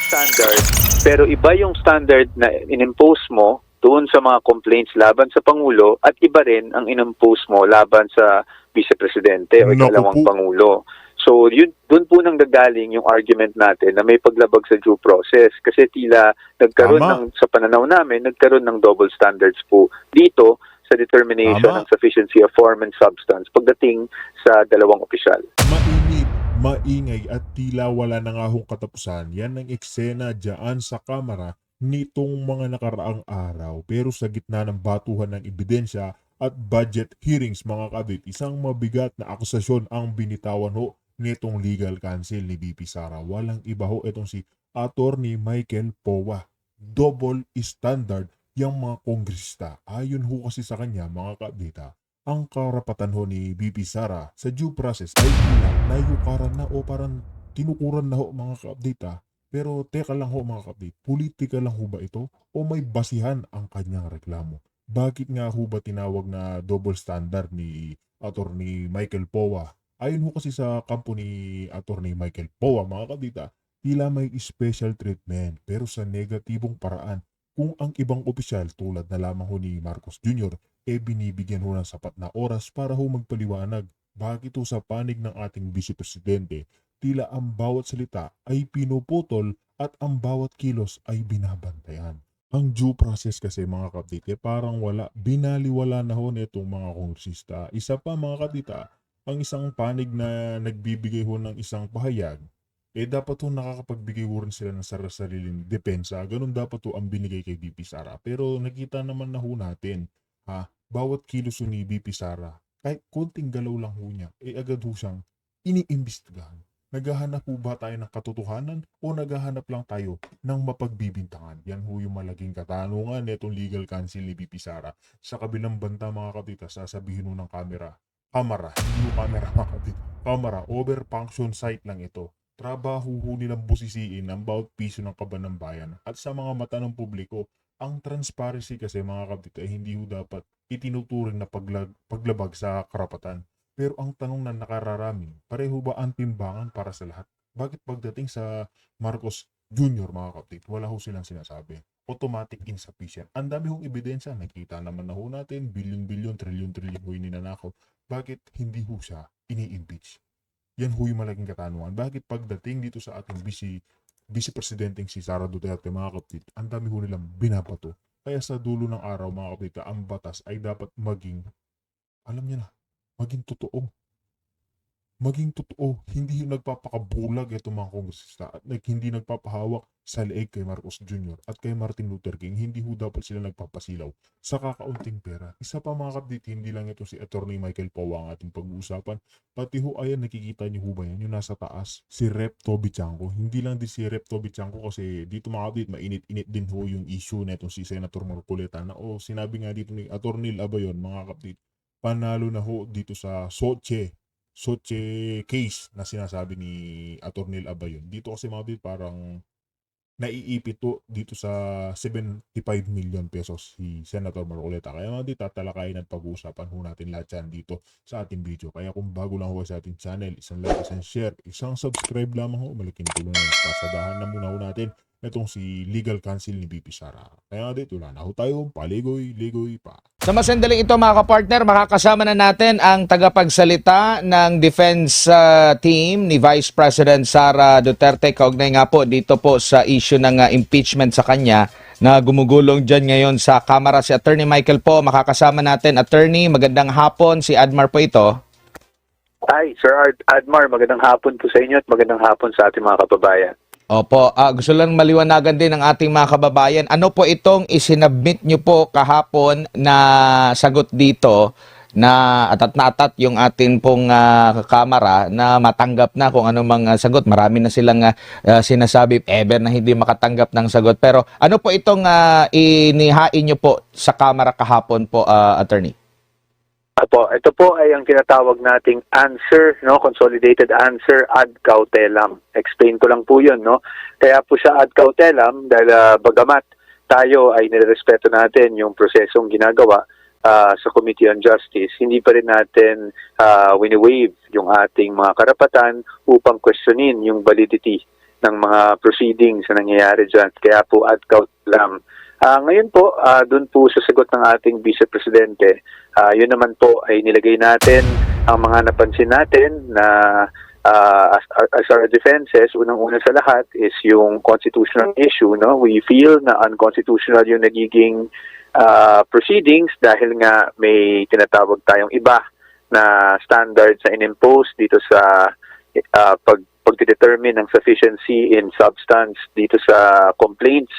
standard, pero iba yung standard na inimpose mo doon sa mga complaints laban sa Pangulo at iba rin ang inimpose mo laban sa Vice Presidente o Naku ikalawang po. Pangulo. So, yun, doon po nang gagaling yung argument natin na may paglabag sa due process kasi tila nagkaroon Tama. sa pananaw namin, nagkaroon ng double standards po dito sa determination Tama. ng sufficiency of form and substance pagdating sa dalawang opisyal. Mainit, maingay at tila wala na nga hong katapusan. Yan ang eksena dyan sa kamera nitong mga nakaraang araw. Pero sa gitna ng batuhan ng ebidensya at budget hearings mga kabit, isang mabigat na akusasyon ang binitawan ho nitong legal counsel ni VP Sara. Walang iba ho itong si Attorney Michael Powa. Double standard yung mga kongresista. Ayon ho kasi sa kanya mga kabita, ang karapatan ho ni VP Sara sa due process ay tila nayukaran na o parang tinukuran na ho mga ka-update. Pero teka lang ho mga ka-update, politika lang ho ba ito o may basihan ang kanyang reklamo? Bakit nga ho ba tinawag na double standard ni Attorney Michael Powa? Ayon ho kasi sa kampo ni Attorney Michael Powa mga kabita, tila may special treatment pero sa negatibong paraan kung ang ibang opisyal tulad na lamang ho ni Marcos Jr binibigyan ho ng sapat na oras para ho magpaliwanag. Bakit ho sa panig ng ating Vice Presidente, tila ang bawat salita ay pinuputol at ang bawat kilos ay binabantayan. Ang due process kasi mga kapatid, parang wala, binaliwala na ho nitong mga kongresista. Isa pa mga kapatid, ang isang panig na nagbibigay ho ng isang pahayag, dapat ho nakakapagbigay ho rin sila ng sariling depensa. Ganun dapat ho ang binigay kay VP Sara. Pero nakita naman na ho natin, bawat kilos ni VP Sara, kahit konting galaw lang ho niya, agad ho siyang iniimbestigahan. Naghahanap po ba tayo ng katotohanan o naghahanap lang tayo ng mapagbibintangan? Yan ho yung malaking katanungan netong legal counsel ni VP Sara. Sa kabilang banta mga kapita, sasabihin ho ng kamera, hindi ho kamera mga kapita, kamera, overfunction site lang ito. Trabaho ho nilang busisiin ang bawat piso ng kaban ng bayan at sa mga mata ng publiko. Ang transparency kasi mga kapita ay hindi ho dapat itinuturing na paglabag sa karapatan. Pero ang tanong na nakararami, pareho ba ang timbangan para sa lahat? Bakit pagdating sa Marcos Jr. mga kapatid, wala ho silang sinasabi? Automatic insufficient. Ang dami hong ebidensya, nakita naman na ho natin, bilyon-bilyon, trilyon-trilyon ho ninanakaw. Bakit hindi ho siya ini-impeach? Yan ho yung malaking katanungan. Bakit pagdating dito sa ating Vice Presidenteng si Sara Duterte mga kapatid, ang dami ho nilang binabato. Kaya sa dulo ng araw mga kapatid, ang batas ay dapat maging, alam niya na, maging totoo. Maging totoo, hindi yung nagpapakabulag itong mga kongresista at hindi nagpapahawak sa leeg kay Marcos Jr. at kay Martin Luther King. Hindi ho dapat sila nagpapasilaw sa kakaunting pera. Isa pa mga kapatid, hindi lang ito si Attorney Michael Powa ang ating pag-uusapan. Pati ho ayan, nakikita niyo ho ba yan? Yung nasa taas, si Rep. Toby Chanco. Hindi lang din si Rep. Toby Chanco kasi dito mga kapatid, mainit-init din ho yung issue na itong si Senator Marcoleta na sinabi nga dito ni Attorney Abayon mga kapatid, panalo na ho dito sa Soche case na sinasabi ni Attorney Abayon. Dito kasi mga kapatid, parang naiipit to dito sa 75 million pesos si Senator Marcoleta. Kaya mga kapatid, tatalakayin at pag-uusapan ho natin lahat yan dito sa ating video. Kaya kung bago lang ho sa ating channel, isang like, isang share, isang subscribe lamang ho, malaking tulong na. Pasadahan na muna ho natin itong si legal counsel ni VP Sara. Kaya dito wala na ho tayo, paligoy-ligoy pa. Sa masandaling ito mga kapartner, makakasama na natin ang tagapagsalita ng defense team ni Vice President Sara Duterte. Kaugnay nga po dito po sa issue ng impeachment sa kanya na gumugulong dyan ngayon sa Kamara. Si Attorney Michael po, makakasama natin. Attorney, magandang hapon. Si Admar po ito. Hi, Sir Admar, magandang hapon po sa inyo at magandang hapon sa ating mga kababayan. Opo, gusto lang maliwanagan din ng ating mga kababayan. Ano po itong isinabmit nyo po kahapon na sagot dito na atat yung atin pong kamera na matanggap na kung ano mang sagot. Marami na silang sinasabi ever na hindi makatanggap ng sagot. Pero ano po itong inihain nyo po sa kamera kahapon po, Attorney? Ito po ay ang tinatawag nating answer, no, consolidated answer ad cautelam. Explain ko lang po 'yun, no. Kaya po siya ad cautelam dahil bagamat tayo ay nirerespeto natin yung prosesong ginagawa sa Committee on Justice, hindi pa rin natin wini-waive yung ating mga karapatan upang questionin yung validity ng mga proceedings na nangyayari dyan. Kaya po ad cautelam. Ngayon po, doon po sa sagot ng ating Vice Presidente, yun naman po ay nilagay natin ang mga napansin natin na as our defenses, unang-una sa lahat is yung constitutional issue. No? We feel na unconstitutional yung nagiging proceedings dahil nga may tinatawag tayong iba na standards na in-impose dito sa pagdetermine ng sufficiency in substance dito sa complaints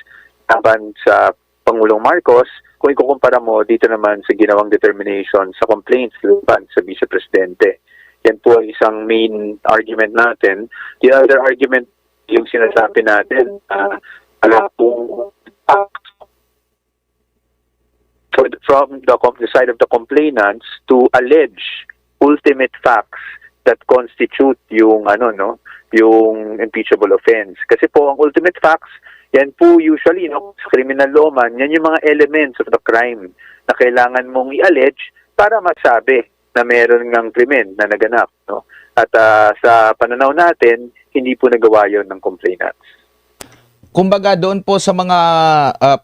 laban sa Pangulong Marcos, kung ikukumpara mo dito naman sa ginawang determination sa complaints laban sa Vice Presidente. Yan po ang isang main argument natin. The other argument, yung sinasabi natin, wala pong from the side of the complainants to allege ultimate facts that constitute yung yung impeachable offense. Kasi po ang ultimate facts, yan po usually sa criminal law man, yan yung mga elements of the crime na kailangan mong i-allege para masabi na meron ngang krimen na naganap, no? At sa pananaw natin, hindi po nagawa yon ng complainants. Kumbaga doon po sa mga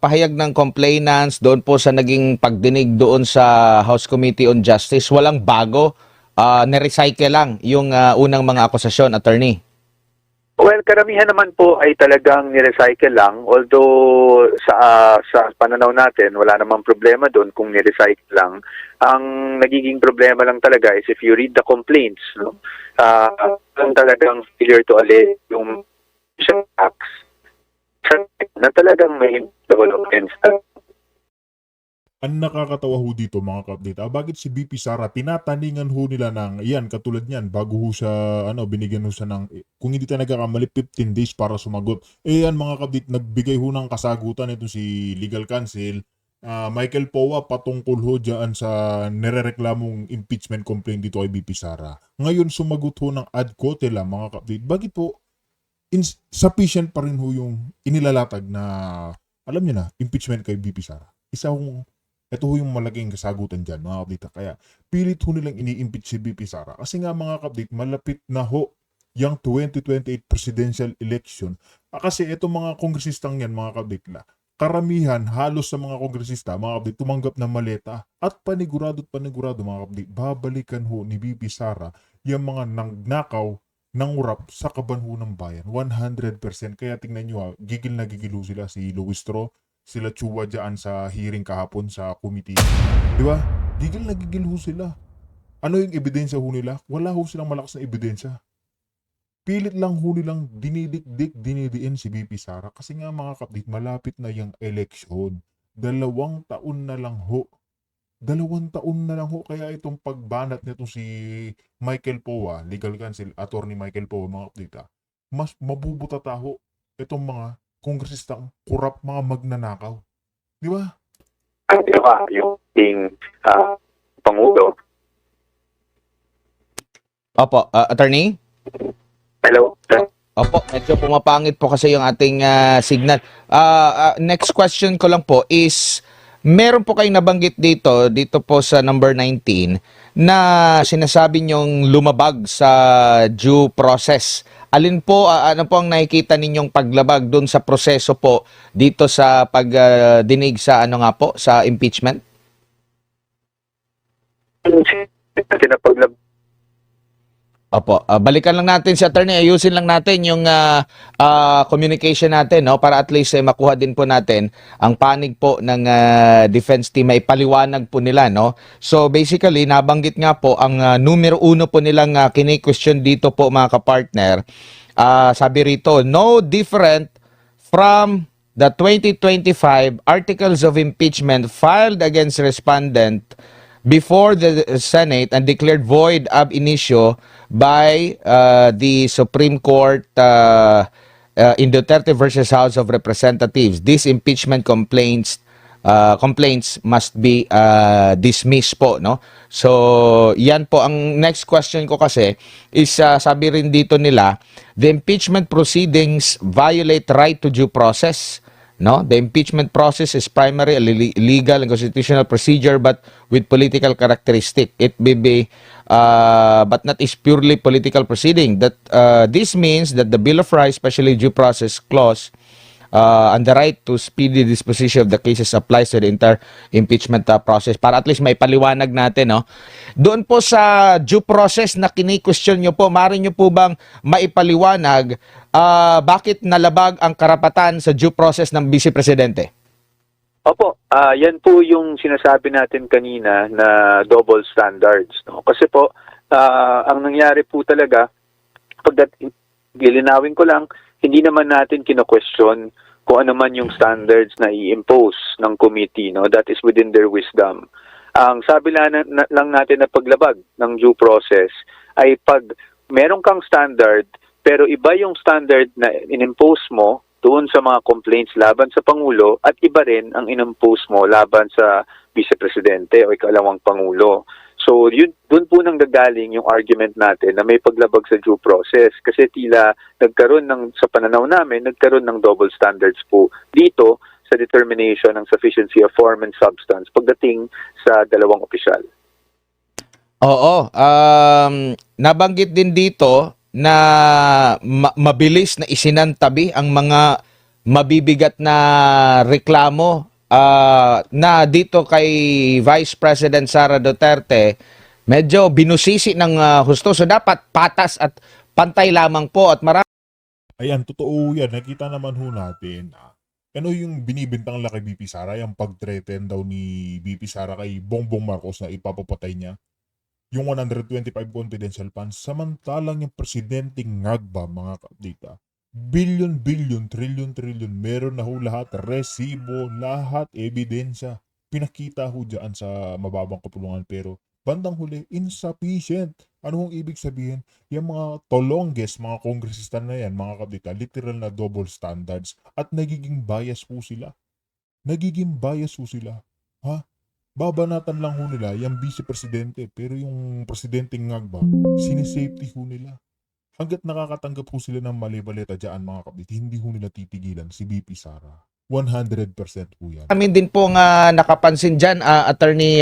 pahayag ng complainants, doon po sa naging pagdinig doon sa House Committee on Justice, walang bago, nirecycle lang yung unang mga akusasyon, attorney. Well, karamihan naman po ay talagang nirecycle lang. Although sa pananaw natin, wala namang problema doon kung nirecycle lang. Ang nagiging problema lang talaga is if you read the complaints, no? Talagang failure to allege yung facts na talagang may impeachable offense. Ang nakakatawa ho dito mga ka-update, bakit si BP Sara tinataningan ho nila ng, yan katulad niyan, bago ho siya, binigyan ho siya ng, kung hindi tayo nagkakamali, 15 days para sumagot. Yan mga ka-update, nagbigay ho ng kasagutan ito si legal counsel, Michael Powa patungkol ho dyan sa nirereklamong impeachment complaint dito kay BP Sara. Ngayon sumagot ho ng ad cautelam mga ka-update. Bakit po insufficient pa rin ho yung inilalatag na, alam niyo na, impeachment kay BP Sara? Ito ho yung malaking kasagutan dyan, mga kapdita. Kaya pilit ho nilang ini-impeach si BP Sara. Kasi nga mga kapdita, malapit na ho yung 2028 presidential election. Kasi itong mga kongresistang yan, mga kapdita, karamihan, halos sa mga kongresista, mga kapdita, tumanggap ng maleta. At panigurado mga kapdita, babalikan ho ni BP Sara yung mga nangnakaw ng urap sa kabanho ng bayan. 100%. Kaya tingnan nyo ha, gigil na gigil ho sila si Luis Tro, sila Chua dyan sa hearing kahapon sa committee. Di ba? Gigil na gigil ho sila. Ano yung ebidensya ho nila? Wala ho silang malakas na ebidensya. Pilit lang ho nilang dinidiin si BP Sara. Kasi nga mga kapatid, malapit na yung election. 2 taon na lang ho. 2 taon na lang ho. Kaya itong pagbanat nito si Michael Powa, legal counsel, attorney Michael Powa, mga kapatid, mas mabubutata ho itong mga kongresistang kurap, mga magnanakaw. Di ba? Di ba? Yung Pangulo. Opo, attorney? Hello? Opo, medyo pumapangit po kasi yung ating signal. Next question ko lang po is, meron po kayong nabanggit dito po sa number 19, na sinasabi nyong lumabag sa due process. Alin po, ano po ang nakikita ninyong paglabag doon sa proseso po dito sa pagdinig sa sa impeachment? Opo, balikan lang natin si attorney, ayusin lang natin yung communication natin, no, para at least makuha din po natin ang panig po ng defense team, ay paliwanag po nila, no. So basically, nabanggit nga po ang numero 1 po nilang kini-question dito po mga kapartner. Sabi rito, no different from the 2025 articles of impeachment filed against respondent before the Senate and declared void ab initio by the Supreme Court in Duterte versus House of Representatives. These impeachment complaints must be dismissed po, no? So, yan po ang next question ko kasi is sabi rin dito nila, the impeachment proceedings violate right to due process No, the impeachment process is primarily a legal and constitutional procedure, but with political characteristic. It may be, but not is purely political proceeding. That this means that the Bill of Rights, especially due process clause, and the right to speedy disposition of the cases applies to the entire impeachment process. Para at least may paliwanag natin, no? Doon po sa due process na kini-question nyo po, maaari nyo po bang maipaliwanag bakit nalabag ang karapatan sa due process ng Vice Presidente? Opo, yan po yung sinasabi natin kanina na double standards. No? Kasi po, ang nangyari po talaga, gilinawin ko lang, hindi naman natin kino-question kung ano man yung standards na i-impose ng committee. No? That is within their wisdom. Ang sabi lang natin na paglabag ng due process ay pag meron kang standard, pero iba yung standard na in-impose mo doon sa mga complaints laban sa Pangulo at iba rin ang in-impose mo laban sa Vice Presidente o ikalawang Pangulo. So, doon po nang gagaling yung argument natin na may paglabag sa due process kasi tila sa pananaw namin, nagkaroon ng double standards po dito sa determination ng sufficiency of form and substance pagdating sa dalawang opisyal. Oo, nabanggit din dito na mabilis na isinantabi ang mga mabibigat na reklamo na dito kay Vice President Sara Duterte, medyo binusisi ng husto. So dapat patas at pantay lamang po at marami. Ayan, totoo yan. Nakita naman ho natin. Ano yung binibintang laki BP Sara? Yung pag-threaten daw ni BP Sara kay Bongbong Marcos na ipapapatay niya yung 125 confidential funds. Samantalang yung presidenteng ngagba, mga ka-update, billion, trillion, meron na ho lahat, resibo, lahat, ebidensya. Pinakita ho dyan sa mababang kapulungan pero bandang huli, insufficient. Ano hong ibig sabihin? Yung mga tolongges, mga kongresista na yan, mga kabita, literal na double standards at nagiging bias po sila. Ha? Babanatan lang ho nila yung vice presidente pero yung presidenteng ngagba, sinisafety ho nila. Hanggat nakakatanggap ho sila ng mali-baleta dyan, mga kabit, hindi ho nila titigilan si BP Sara. 100% po yan. Amin din po nga nakapansin dyan, Attorney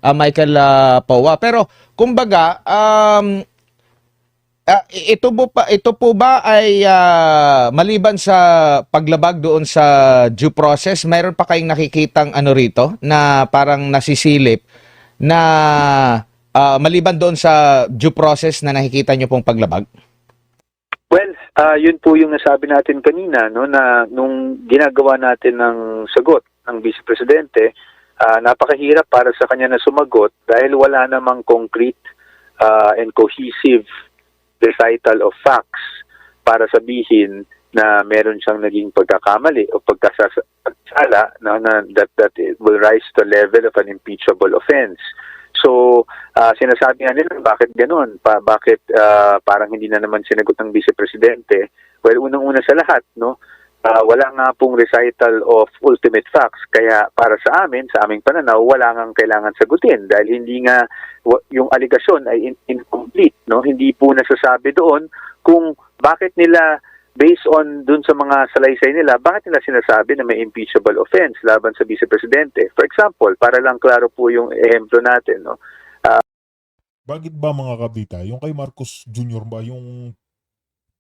Michael Paua. Pero kumbaga, ito po ba ay maliban sa paglabag doon sa due process, mayroon pa kayong nakikitang ano rito na parang nasisilip na maliban doon sa due process na nakikita nyo pong paglabag? Well, yun po yung nasabi natin kanina, no, na nung ginagawa natin ng sagot ng Vice Presidente, napakahirap para sa kanya na sumagot dahil wala namang concrete and cohesive recital of facts para sabihin na meron siyang naging pagkakamali o pagkasala that it will rise to the level of an impeachable offense. So, sinasabi nga nila, bakit ganun? Bakit parang hindi na naman sinagot ng Vice Presidente? Well, unang-una sa lahat, no, wala nga pong recital of ultimate facts. Kaya para sa amin, sa aming pananaw, wala nga kailangan sagutin dahil hindi nga yung aligasyon ay incomplete. No? Hindi po nasasabi doon kung bakit nila, based on dun sa mga salaysay nila, bakit nila sinasabi na may impeachable offense laban sa Vice Presidente. For example, para lang klaro po yung ehemplo natin, no? Bakit ba, mga kabita, yung kay Marcos Jr. ba, yung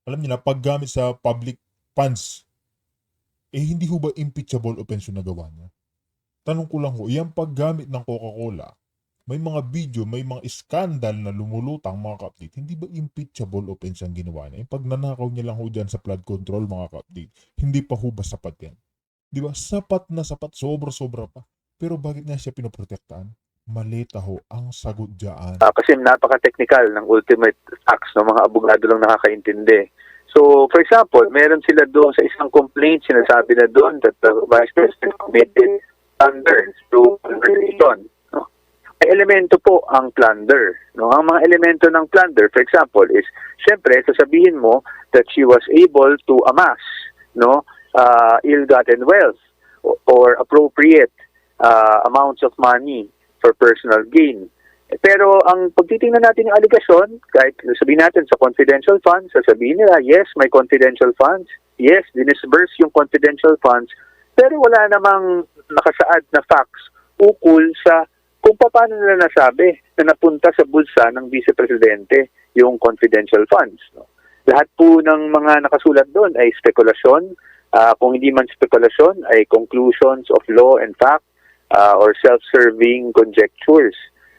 alam niyo na, paggamit sa public funds, hindi ho ba impeachable offense yung nagawa niya? Tanong ko lang ho, yung paggamit ng Coca-Cola, may mga video, may mga skandal na lumulutang, mga ka-update, hindi ba impeachable offense ang ginawa niya? Yung pag nanakaw niya lang ho dyan sa flood control, mga ka-update, hindi pa ho ba sapat yan? Di ba? Sapat na sapat, sobra-sobra pa. Pero bakit niya siya pinoprotektaan? Maleta ho ang sagot dyan. Kasi napaka-technical ng ultimate facts, no? Mga abogado lang nakakaintindi. So, for example, meron sila doon sa isang complaint, sinasabi na doon that the Vice President committed plunder through conversation. No? May elemento po ang plunder. No? Ang mga elemento ng plunder, for example, is, syempre, sasabihin mo that she was able to amass, no, ill-gotten wealth or appropriate amounts of money for personal gain. Pero ang pagtitingnan natin yung aligasyon, kahit sabihin natin sa confidential funds, sasabihin nila, yes, may confidential funds. Yes, dinisburse yung confidential funds pero wala namang nakasaad na facts ukol sa kung paano nila nasabi na napunta sa bulsa ng Vice Presidente yung confidential funds. No? Lahat po ng mga nakasulat doon ay spekulasyon. Kung hindi man spekulasyon, ay conclusions of law and fact or self-serving conjectures.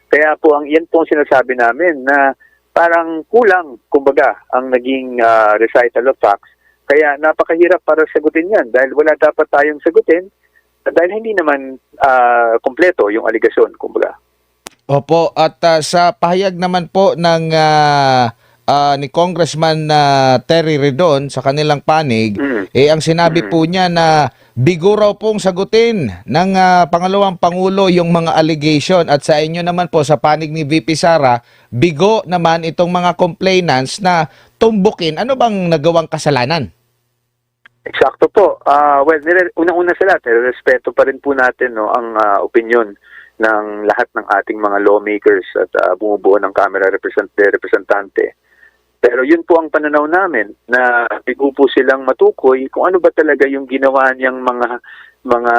Kaya po yan po ang sinasabi namin na parang kulang, kumbaga, ang naging recital of facts. Kaya napakahirap para sagutin yan dahil wala dapat tayong sagutin dahil hindi naman kompleto yung aligasyon, kumbaga. Opo, at sa pahayag naman po ng ni Congressman Terry Redon sa kanilang panig, ang sinabi po niya na bigo raw pong sagutin ng pangalawang Pangulo yung mga allegation at sa inyo naman po sa panig ni VP Sara, bigo naman itong mga complainants na tumbukin. Ano bang nagawang kasalanan? Eksakto po. Well, unang-una sa lahat, respeto pa rin po natin no, ang opinion ng lahat ng ating mga lawmakers at bumubuo ng Kamara Representante. Pero yun po ang pananaw namin na bigo po silang matukoy kung ano ba talaga yung ginawa niyang mga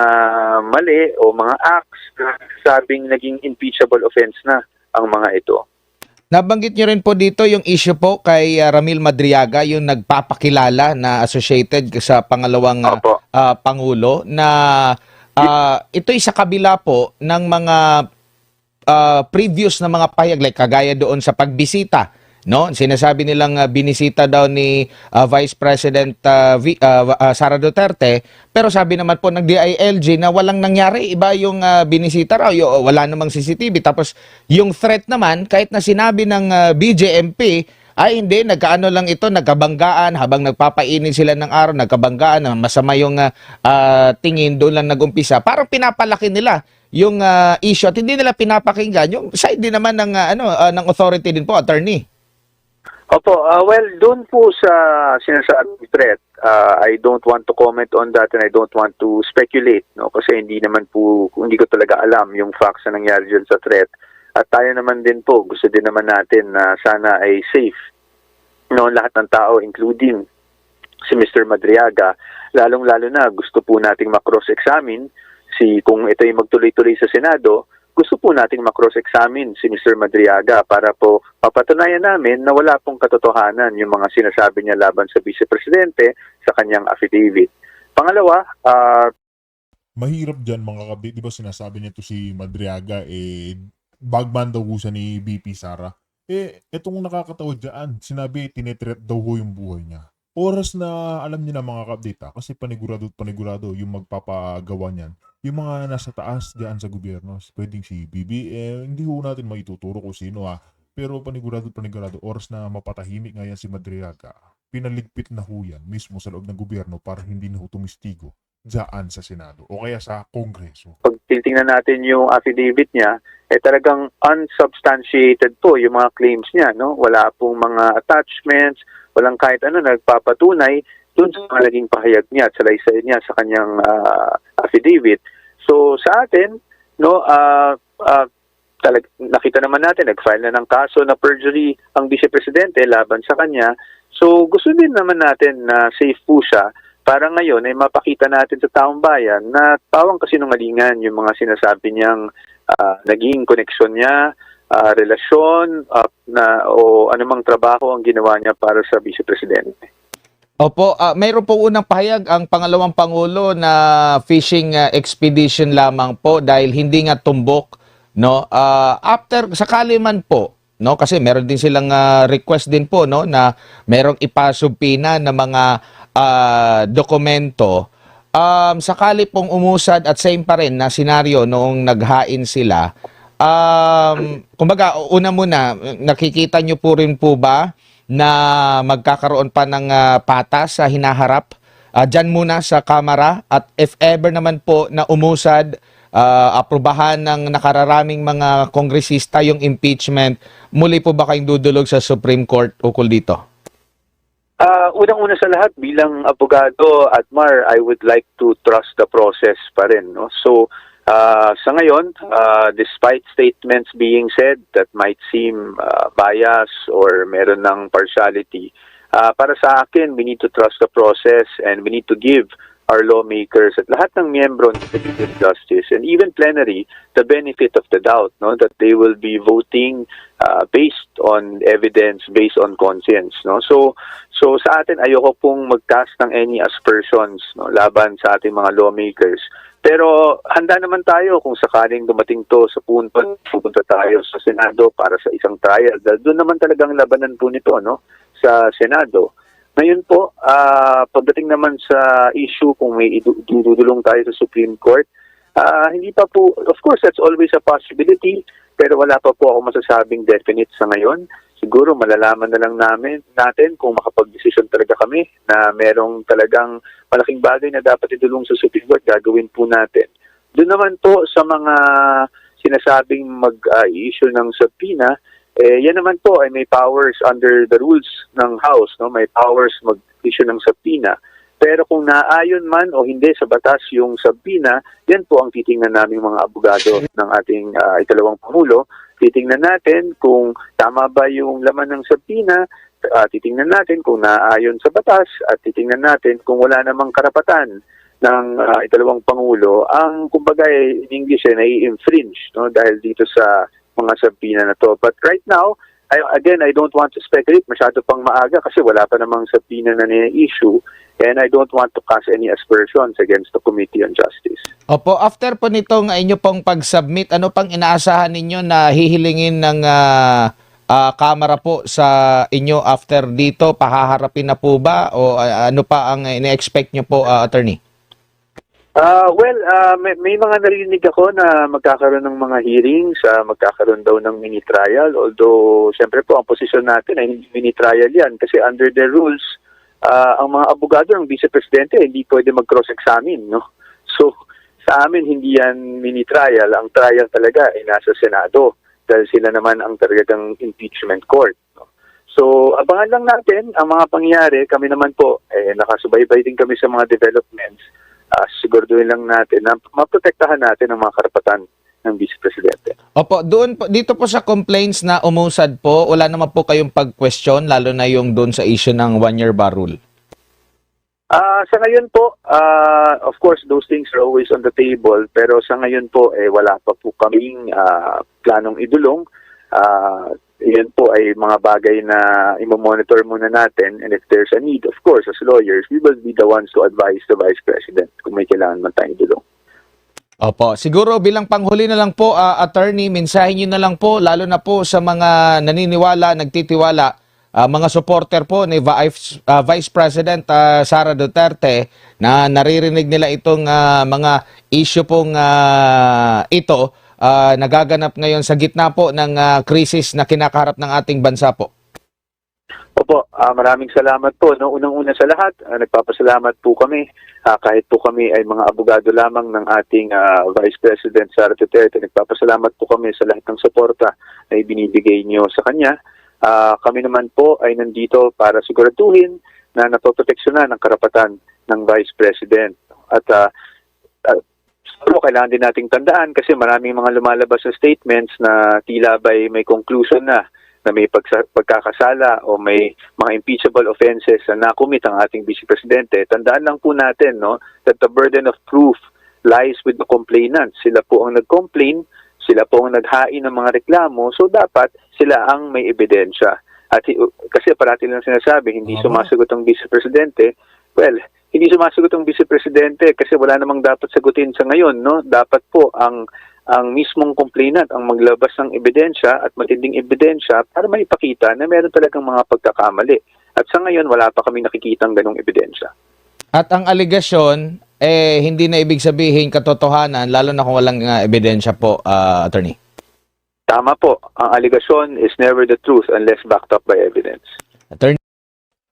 mali o mga acts na sabing naging impeachable offense na ang mga ito. Nabanggit niyo rin po dito yung issue po kay Ramil Madriaga, yung nagpapakilala na associated sa pangalawang Pangulo na ito'y sa kabila po ng mga previous na mga pahayag like kagaya doon sa pagbisita. No, sinasabi nilang binisita daw ni Vice President Sara Duterte, pero sabi naman po ng DILG na walang nangyari, iba yung binisita raw, wala namang CCTV. Tapos yung threat naman, kahit na sinabi ng BJMP, ay hindi, nagkaano lang ito, nagkabanggaan habang nagpapainin sila ng araw, nagkabanggaan, masama yung tingin, doon lang nagumpisa. Parang pinapalaki nila yung issue at hindi nila pinapakinggan yung side din naman ng ng authority din po, attorney. Opo, well, doon po sa sinasabing threat, I don't want to comment on that and I don't want to speculate, no? Kasi hindi ko talaga alam yung facts na nangyari dyan sa threat. At tayo naman din po, gusto din naman natin na sana ay safe, no? Lahat ng tao, including si Mr. Madriaga, lalong-lalo na gusto po nating makross-examine kung ito'y magtuloy-tuloy sa Senado, gusto po nating makross-examine si Mr. Madriaga para po mapatunayan namin na wala pong katotohanan yung mga sinasabi niya laban sa Vice Presidente sa kanyang affidavit. Pangalawa, Mahirap dyan mga kabit, di ba sinasabi niya to si Madriaga, bagman daw ho siya ni BP Sara. Etong nakakatawa dyan, sinabi tinetreat daw ho yung buhay niya. Oras na alam niyo na mga kabit, kasi panigurado yung magpapagawa niyan. Yung mga nasa taas diyan sa gobyerno, pwedeng si BBM, hindi ho natin maituturo kung sino pero panigurado, oras na mapatahimik ngayon si Madriaga, pinaligpit na ho yan mismo sa loob ng gobyerno para hindi na ho tumistigo diyan sa Senado o kaya sa Kongreso. pag titingnan natin yung affidavit niya, talagang unsubstantiated po yung mga claims niya, no? Wala pong mga attachments, walang kahit ano nagpapatunay dun sa mga naging pahayag niya at salaysay niya sa kanyang affidavit. So sa atin, no, nakita naman natin, nag-file na ng kaso na perjury ang Vice Presidente laban sa kanya. So gusto din naman natin na safe po siya para ngayon ay mapakita natin sa taong bayan na pawang kasinungalingan yung mga sinasabi niyang naging koneksyon niya, relasyon o anumang trabaho ang ginawa niya para sa Vice Presidente. Opo, mayroon po unang pahayag ang pangalawang Pangulo na fishing expedition lamang po dahil hindi nga tumbok, no? After sakali man po, no, kasi meron din silang request din po, no, na merong ipasubpina na mga dokumento. Sakali pong umusad at same pa rin na senaryo noong naghain sila. Kumbaga, una muna, nakikita nyo po rin po ba na magkakaroon pa ng patas sa hinaharap dyan muna sa Kamara at if ever naman po na umusad, aprubahan ng nakararaming mga kongresista yung impeachment, muli po ba kayong dudulog sa Supreme Court ukol dito? Unang-una sa lahat, bilang abogado, Admar, I would like to trust the process pa rin, no? So, sa ngayon, despite statements being said that might seem bias or meron ng partiality, para sa akin, we need to trust the process and we need to give our lawmakers at lahat ng miyembro ng Committee on Justice and even plenary the benefit of the doubt, no, that they will be voting based on evidence, based on conscience, no. So sa atin ayoko pong mag-cast ng any aspersions, no, laban sa ating mga lawmakers. Pero handa naman tayo kung sakaling dumating to sa punto, pupunta tayo sa Senado para sa isang trial. Dahil doon naman talagang labanan po nito, no, sa Senado. Ngayon po, pagdating naman sa issue kung may idudulong tayo sa Supreme Court, hindi pa po, of course, that's always a possibility, pero wala pa po ako masasabing definite sa ngayon. Siguro malalaman na lang natin kung makapag-desisyon talaga kami na merong talagang malaking bagay na dapat idulong sa Supreme Court, gagawin po natin. Doon naman po sa mga sinasabing mag-issue ng subpoena, yan naman po ay may powers under the rules ng House, no? May powers mag-issue ng subpoena. Pero kung naayon man o hindi sa batas yung subpoena, yan po ang titingnan naming mga abogado ng ating ikalawang Pangulo. Titingnan natin kung tama ba yung laman ng subpoena, titingnan natin kung naayon sa batas, at titingnan natin kung wala namang karapatan ng ikalawang Pangulo ang kumbaga in English ay nai-infringe, no? Dahil dito sa mga subpoena na to. But right now, I don't want to speculate. Masyado pang maaga kasi wala pa namang subpoena na ni-issue, and I don't want to cast any aspersions against the Committee on Justice. Opo, after po nitong inyo pong pag-submit, ano pang inaasahan ninyo na hihilingin ng Kamara po sa inyo after dito? Pahaharapin na po ba? O ano pa ang ine-expect nyo po, Attorney? May mga narinig ako na magkakaroon ng mga hearings, magkakaroon daw ng mini-trial. Although, siyempre po, ang posisyon natin ay hindi mini-trial yan. Kasi under the rules, ang mga abogado ng vice-presidente hindi pwede mag-cross-examine, no? So, sa amin, hindi yan mini-trial. Ang trial talaga ay nasa Senado. Dahil sila naman ang talagang impeachment court, no? So, abangan lang natin ang mga pangyayari. Kami naman po, nakasubaybay din kami sa mga developments. Siguraduhin lang natin na maprotektahan natin ang mga karapatan ng Vice Presidente. Opo, dito po sa complaints na umusad po, wala naman po kayong pag-question, lalo na yung doon sa issue ng one-year bar rule? Sa ngayon po, of course, those things are always on the table, pero sa ngayon po, wala pa po kaming planong idulong. Yan po ay mga bagay na i-monitor muna natin, and if there's a need, of course, as lawyers, we will be the ones to advise the Vice President kung may kailangan man tayong idulong. Opo, siguro bilang panghuli na lang po, Attorney, mensahe nyo na lang po, lalo na po sa mga naniniwala, nagtitiwala, mga supporter po ni Vice President Sara Duterte na naririnig nila itong mga issue pong ito, nagaganap ngayon sa gitna po ng krisis na kinakaharap ng ating bansa po. Opo, maraming salamat po. No, unang-una sa lahat, nagpapasalamat po kami. Kahit po kami ay mga abogado lamang ng ating Vice President Sara Duterte, nagpapasalamat po kami sa lahat ng suporta na ibinibigay niyo sa kanya. Kami naman po ay nandito para siguraduhin na napoproteksyonan ang karapatan ng Vice President. At pero kailangan din nating tandaan kasi maraming mga lumalabas na statements na tila ba'y may conclusion na may pagkakasala o may mga impeachable offenses na nakumit ang ating Vice Presidente. Tandaan lang po natin, no, that the burden of proof lies with the complainants. Sila po ang nag-complain, sila po ang naghain ng mga reklamo, so dapat sila ang may ebidensya. At kasi parati lang sinasabi, hindi sumasagot ang Vice Presidente. Well, hindi sumasagot ang Vice Presidente kasi wala namang dapat sagutin sa ngayon, no? Dapat po ang mismong complainant ang maglabas ng ebidensya at matinding ebidensya para maipakita na meron talagang mga pagkakamali. At sa ngayon, wala pa kami nakikitang ganong ebidensya. At ang aligasyon, hindi na ibig sabihin katotohanan, lalo na kung walang ebidensya po, Attorney. Tama po. Ang aligasyon is never the truth unless backed up by evidence. Attorney.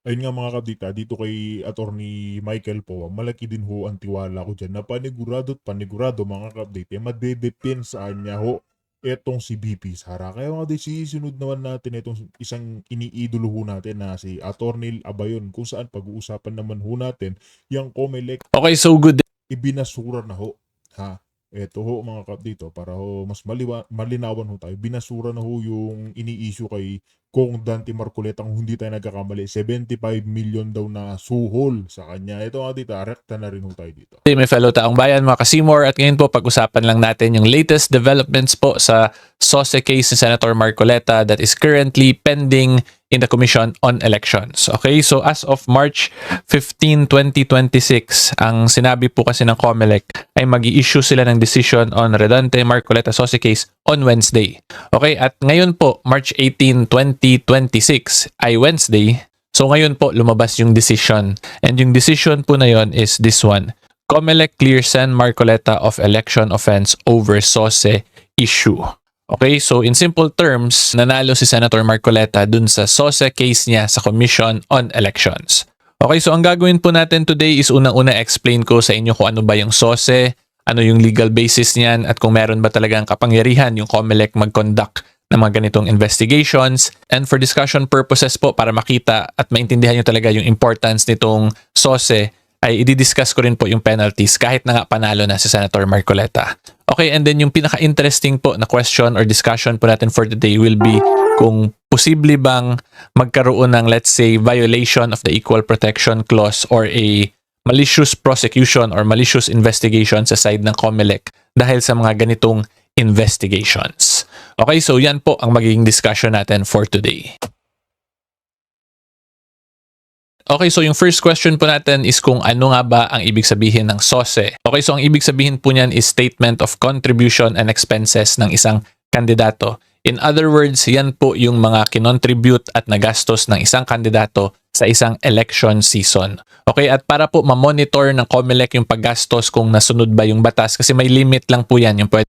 Ayun nga mga kadita, dito kay Attorney Michael po, malaki din ho ang tiwala ko dyan na panigurado at panigurado mga ka-update, madedepensaan niya ho etong si VP Sara. Kaya nga din sisunod naman natin itong isang iniidolo ho natin na si Attorney Abayon, kung saan pag-uusapan naman ho natin yung COMELEC. Okay, so good. Ibinasura na ho. Ha? Eto ho mga ka-update, para ho mas malinawan ho tayo. Binasura na ho yung ini-issue kay Kung Dante Marcoleta, kung hindi tayo nagkakamali, 75 million daw na suhol sa kanya. Ito nga dito, rekta na rin ho tayo dito. May fellow taong bayan, mga Kasimor, at ngayon po pag-usapan lang natin yung latest developments po sa SOSE case ni Senator Marcoleta that is currently pending in the Commission on Elections. Okay, so as of March 15, 2026, ang sinabi po kasi ng COMELEC ay mag-i-issue sila ng decision on Redante Marcoleta SOSE case on Wednesday. Okay, at ngayon po, March 18, 2026 ay Wednesday. So ngayon po lumabas yung decision. And yung decision po na yon is this one. COMELEC clears Sen Marcoleta of election offense over SOSE issue. Okay, so in simple terms, nanalo si Senator Marcoleta dun sa SOSE case niya sa Commission on Elections. Okay, so ang gagawin po natin today is unang-una explain ko sa inyo kung ano ba yung SOSE, ano yung legal basis niyan, at kung meron ba talagang kapangyarihan yung COMELEC mag-conduct ng mga ganitong investigations. And for discussion purposes po, para makita at maintindihan nyo talaga yung importance nitong SOSE, ay i-discuss ko rin po yung penalties kahit na nga panalo na si Senator Marcoleta. Okay, and then yung pinaka-interesting po na question or discussion po natin for today will be kung posible bang magkaroon ng, let's say, violation of the Equal Protection Clause or a malicious prosecution or malicious investigation sa side ng COMELEC dahil sa mga ganitong investigations. Okay, so yan po ang magiging discussion natin for today. Okay, so yung first question po natin is kung ano nga ba ang ibig sabihin ng SOSE. Okay, so ang ibig sabihin po niyan is Statement of Contribution and Expenses ng isang kandidato. In other words, yan po yung mga kinontribute at nagastos ng isang kandidato sa isang election season. Okay, at para po ma-monitor ng COMELEC yung paggastos kung nasunod ba yung batas, kasi may limit lang po yan yung pwede.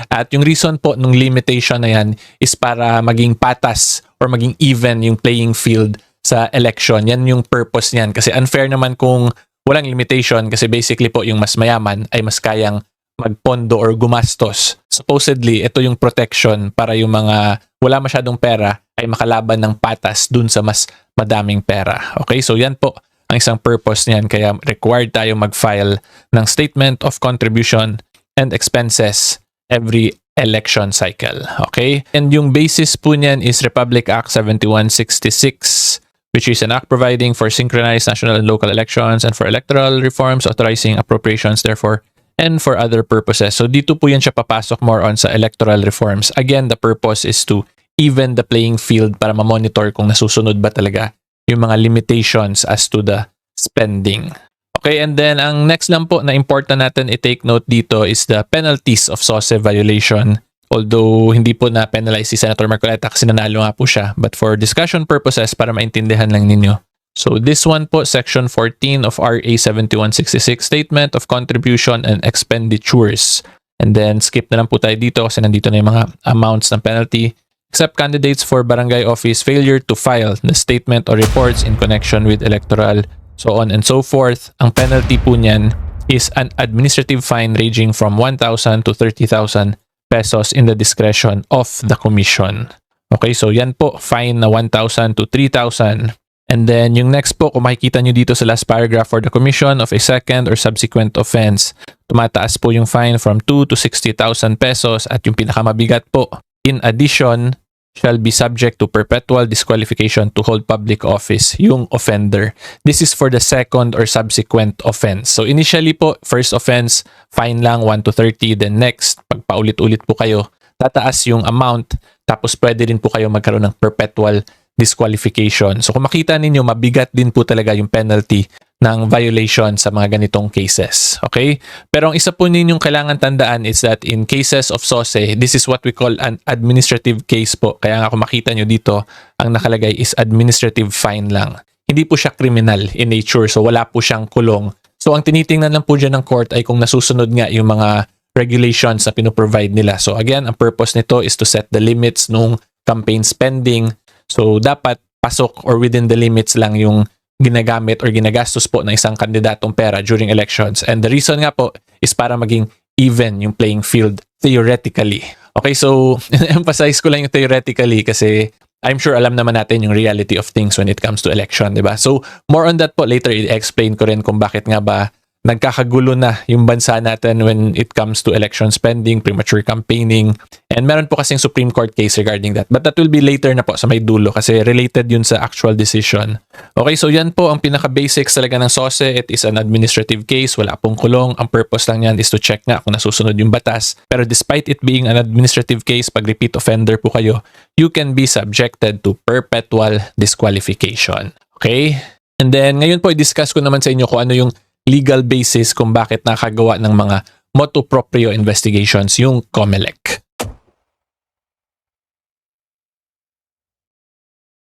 At yung reason po nung limitation na yan is para maging patas or maging even yung playing field sa election. Yan yung purpose niyan. Kasi unfair naman kung walang limitation, kasi basically po yung mas mayaman ay mas kayang magpondo or gumastos. Supposedly, ito yung protection para yung mga wala masyadong pera ay makalaban ng patas dun sa mas madaming pera. Okay, so yan po ang isang purpose niyan. Kaya required tayo mag-file ng Statement of Contribution and Expenses every election cycle. Okay? And yung basis po niyan is Republic Act 7166, which is an act providing for synchronized national and local elections and for electoral reforms, authorizing appropriations therefore, and for other purposes. So dito po yan siya papasok more on sa electoral reforms. Again, the purpose is to even the playing field para ma-monitor kung nasusunod ba talaga yung mga limitations as to the spending. Okay, and then ang next lang po na important natin i-take note dito is the penalties of SOSE violation. Although hindi po na-penalize si Senator Marcoleta kasi nanalo nga po siya. But for discussion purposes, para maintindihan lang ninyo. So this one po, Section 14 of RA 7166, Statement of Contribution and Expenditures. And then skip na lang po tayo dito kasi nandito na yung mga amounts ng penalty. Except candidates for barangay office failure to file the statement or reports in connection with electoral, so on and so forth. Ang penalty po niyan is an administrative fine ranging from 1,000 to 30,000 pesos in the discretion of the commission. Okay, so yan po, fine na 1,000 to 3,000. And then yung next po, kung makikita nyo dito sa last paragraph, for the commission of a second or subsequent offense, tumataas po yung fine from 2 to 60,000 pesos. At yung pinakamabigat po, in addition, shall be subject to perpetual disqualification to hold public office, yung offender. This is for the second or subsequent offense. So initially po, first offense, fine lang 1 to 30. Then next, pag paulit-ulit po kayo, tataas yung amount. Tapos pwede rin po kayo magkaroon ng perpetual disqualification. So kung makita ninyo, mabigat din po talaga yung penalty ng violation sa mga ganitong cases. Okay? Pero ang isa po ninyong kailangan tandaan is that in cases of SOSE, this is what we call an administrative case po. Kaya nga kung makita nyo dito, ang nakalagay is administrative fine lang. Hindi po siya criminal in nature, so wala po siyang kulong. So ang tinitingnan lang po dyan ng court ay kung nasusunod nga yung mga regulations na pinoprovide nila. So again, ang purpose nito is to set the limits nung campaign spending. So dapat pasok or within the limits lang yung ginagamit or ginagastos po ng isang kandidatong pera during elections. And the reason nga po is para maging even yung playing field theoretically. Okay, so emphasize ko lang yung theoretically kasi I'm sure alam naman natin yung reality of things when it comes to election, di ba? So more on that po later, i-explain ko rin kung bakit nga ba nagkakagulo na yung bansa natin when it comes to election spending, premature campaigning. And meron po kasing Supreme Court case regarding that. But that will be later na po sa may dulo kasi related yun sa actual decision. Okay, so yan po ang pinaka-basics talaga ng SOSE. It is an administrative case. Wala pong kulong. Ang purpose lang yan is to check nga kung nasusunod yung batas. Pero despite it being an administrative case, pag repeat offender po kayo, you can be subjected to perpetual disqualification. Okay? And then, ngayon po, i-discuss ko naman sa inyo kung ano yung legal basis kung bakit nakagawa ng mga motu proprio investigations yung COMELEC.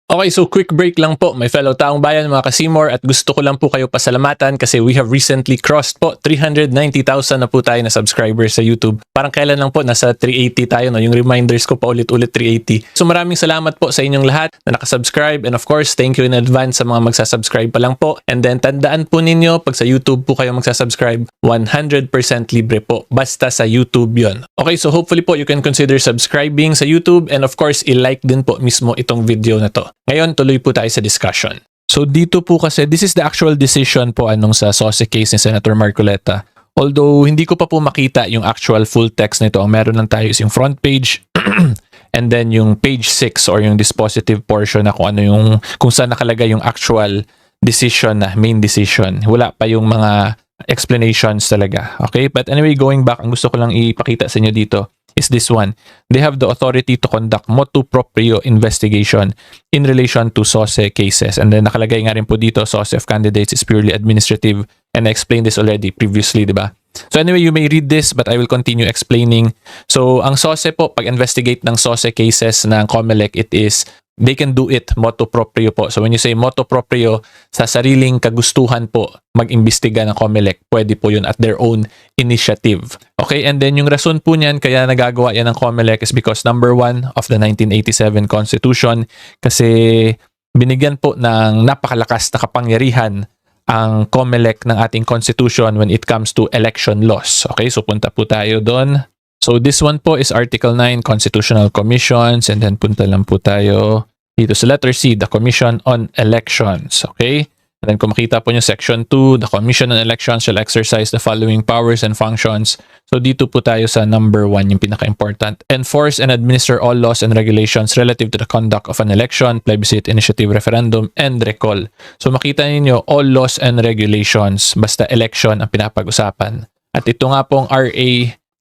Okay, so quick break lang po, my fellow taong bayan, mga ka-Seymour, at gusto ko lang po kayo pasalamatan kasi we have recently crossed po 390,000 na po tayo na subscribers sa YouTube. Parang kailan lang po, nasa 380 tayo, no? Yung reminders ko pa ulit-ulit 380. So maraming salamat po sa inyong lahat na nakasubscribe, and of course, thank you in advance sa mga magsasubscribe pa lang po. And then tandaan po ninyo, pag sa YouTube po kayo magsasubscribe, 100% libre po. Basta sa YouTube yon. Okay, so hopefully po you can consider subscribing sa YouTube, and of course, i-like din po mismo itong video na to. Ngayon, tuloy po tayo sa discussion. So dito po kasi, this is the actual decision po anong sa SOSE case ni Senator Marcoleta. Although hindi ko pa po makita yung actual full text nito, ang meron lang tayo is yung front page and then yung page 6 or yung dispositive portion na kung ano yung, kung saan nakalagay yung actual decision na main decision. Wala pa yung mga explanations talaga. Okay? But anyway, going back, ang gusto ko lang ipakita sa inyo dito is this one. They have the authority to conduct motu proprio investigation in relation to SOSE cases. And then nakalagay nga rin po dito, SOSE of candidates is purely administrative. And I explained this already previously, di ba? So anyway, you may read this but I will continue explaining. So ang SOSE po, pag-investigate ng SOSE cases ng COMELEC, it is they can do it motu proprio po. So when you say motu proprio, sa sariling kagustuhan po mag-imbestiga ng COMELEC, pwede po yun at their own initiative. Okay, and then yung rason po niyan kaya nagagawa yan ng COMELEC is because number 1 of the 1987 Constitution, kasi binigyan po ng napakalakas na kapangyarihan ang COMELEC ng ating Constitution when it comes to election laws. Okay, so punta po tayo doon. So this one po is Article 9, Constitutional Commissions, and then punta lang po tayo dito sa letter C, the Commission on Elections. Okay? And then kung makita po nyo Section 2, the Commission on Elections shall exercise the following powers and functions. So dito po tayo sa number 1, yung pinaka-important. Enforce and administer all laws and regulations relative to the conduct of an election, plebiscite, initiative, referendum, and recall. So makita ninyo, all laws and regulations, basta election ang pinapag-usapan. At ito nga pong RA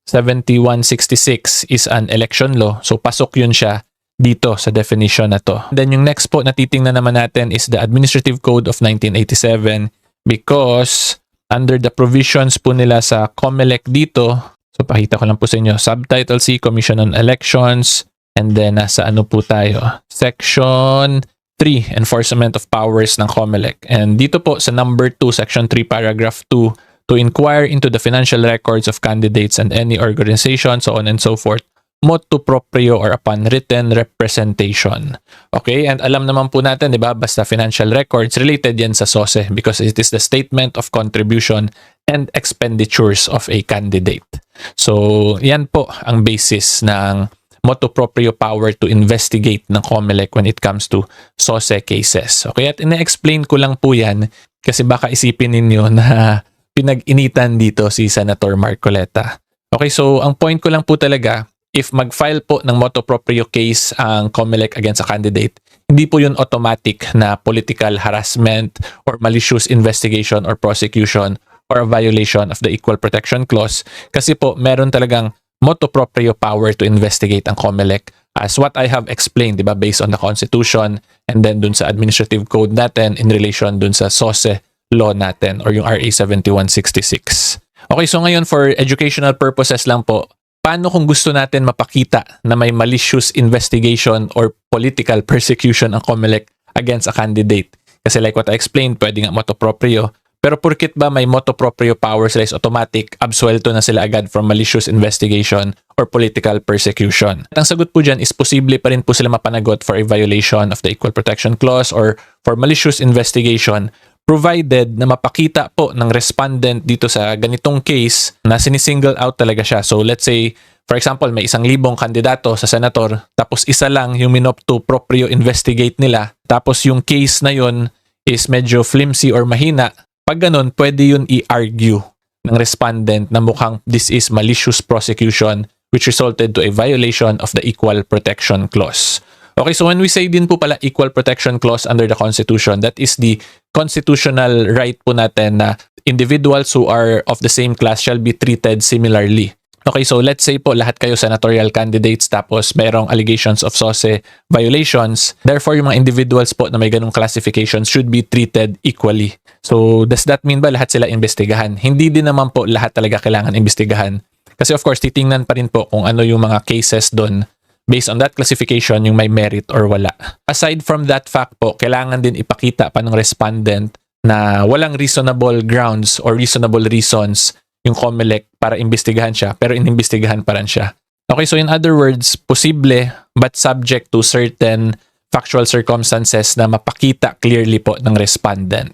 7166 is an election law. So pasok yun siya dito sa definition na to. Then yung next po na titingnan naman natin is the Administrative Code of 1987, because under the provisions po nila sa COMELEC dito, so pakita ko lang po sa inyo, Subtitle C, Commission on Elections, and then nasa ano po tayo, Section 3, Enforcement of Powers ng COMELEC. And dito po sa number 2, Section 3, Paragraph 2, to inquire into the financial records of candidates and any organization, so on and so forth, motu proprio or upon written representation. Okay, and alam naman po natin, di ba, basta financial records, related yan sa SOSE because it is the statement of contribution and expenditures of a candidate. So, yan po ang basis ng motu proprio power to investigate ng COMELEC when it comes to SOSE cases. Okay, at ina-explain ko lang po yan kasi baka isipin ninyo na pinag-initan dito si Senator Marcoleta. Okay, so ang point ko lang po talaga, if mag-file po ng motu proprio case ang COMELEC against a candidate, hindi po yun automatic na political harassment or malicious investigation or prosecution or a violation of the Equal Protection Clause, kasi po meron talagang motu proprio power to investigate ang COMELEC as what I have explained, diba, based on the Constitution and then dun sa Administrative Code natin in relation dun sa SOSE law natin or yung RA 7166. Okay, so ngayon for educational purposes lang po, paano kung gusto natin mapakita na may malicious investigation or political persecution ang COMELEC against a candidate? Kasi like what I explained, pwede nga motu proprio. Pero porkit ba may motu proprio powers is automatic, absuelto na sila agad from malicious investigation or political persecution? At ang sagot po dyan is posible pa rin po sila mapanagot for a violation of the Equal Protection Clause or for malicious investigation, provided na mapakita po ng respondent dito sa ganitong case na sinisingle out talaga siya. So let's say, for example, may 1,000 kandidato sa senator, tapos isa lang yung minopto proprio investigate nila, tapos yung case na yun is medyo flimsy or mahina, Pag ganun, pwede yun i-argue ng respondent na mukhang this is malicious prosecution which resulted to a violation of the Equal Protection Clause. Okay, so when we say din po pala Equal Protection Clause under the Constitution, that is the constitutional right po natin na individuals who are of the same class shall be treated similarly. Okay, so let's say po lahat kayo senatorial candidates tapos mayroong allegations of SOSE violations. Therefore, yung mga individuals po na may ganung classifications should be treated equally. So, does that mean ba lahat sila imbestigahan? Hindi din naman po lahat talaga kailangan imbestigahan. Kasi of course, titingnan pa rin po kung ano yung mga cases doon based on that classification yung may merit or wala. Aside from that fact po, kailangan din ipakita pa ng respondent na walang reasonable grounds or reasonable reasons yung COMELEC para imbestigahan siya, pero inimbestigahan pa rin siya. Okay, so in other words, posible but subject to certain factual circumstances na mapakita clearly po ng respondent.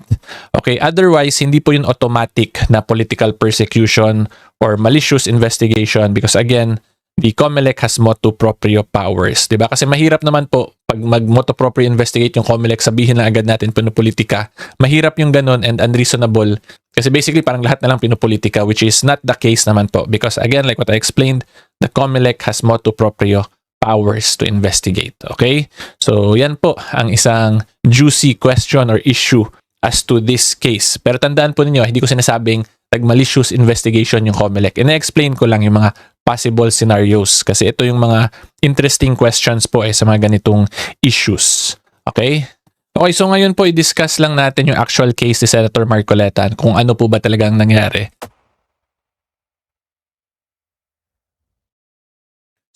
Okay, otherwise, hindi po yun automatic na political persecution or malicious investigation because again, the COMELEC has motu proprio powers. Diba? Kasi mahirap naman po pag mag-motu proprio investigate yung COMELEC, sabihin na agad natin pinupolitika. Mahirap yung ganun and unreasonable. Kasi basically parang lahat na lang pinupolitika which is not the case naman po. Because again, like what I explained, the COMELEC has motu proprio powers to investigate. Okay? So yan po ang isang juicy question or issue as to this case. Pero tandaan po ninyo, hindi ko sinasabing malicious investigation yung COMELEC. Ina-explain ko lang yung mga possible scenarios kasi ito yung mga interesting questions po sa mga ganitong issues. Okay? Okay, so ngayon po i-discuss lang natin yung actual case ni Senator Marcoleta kung ano po ba talagang nangyari.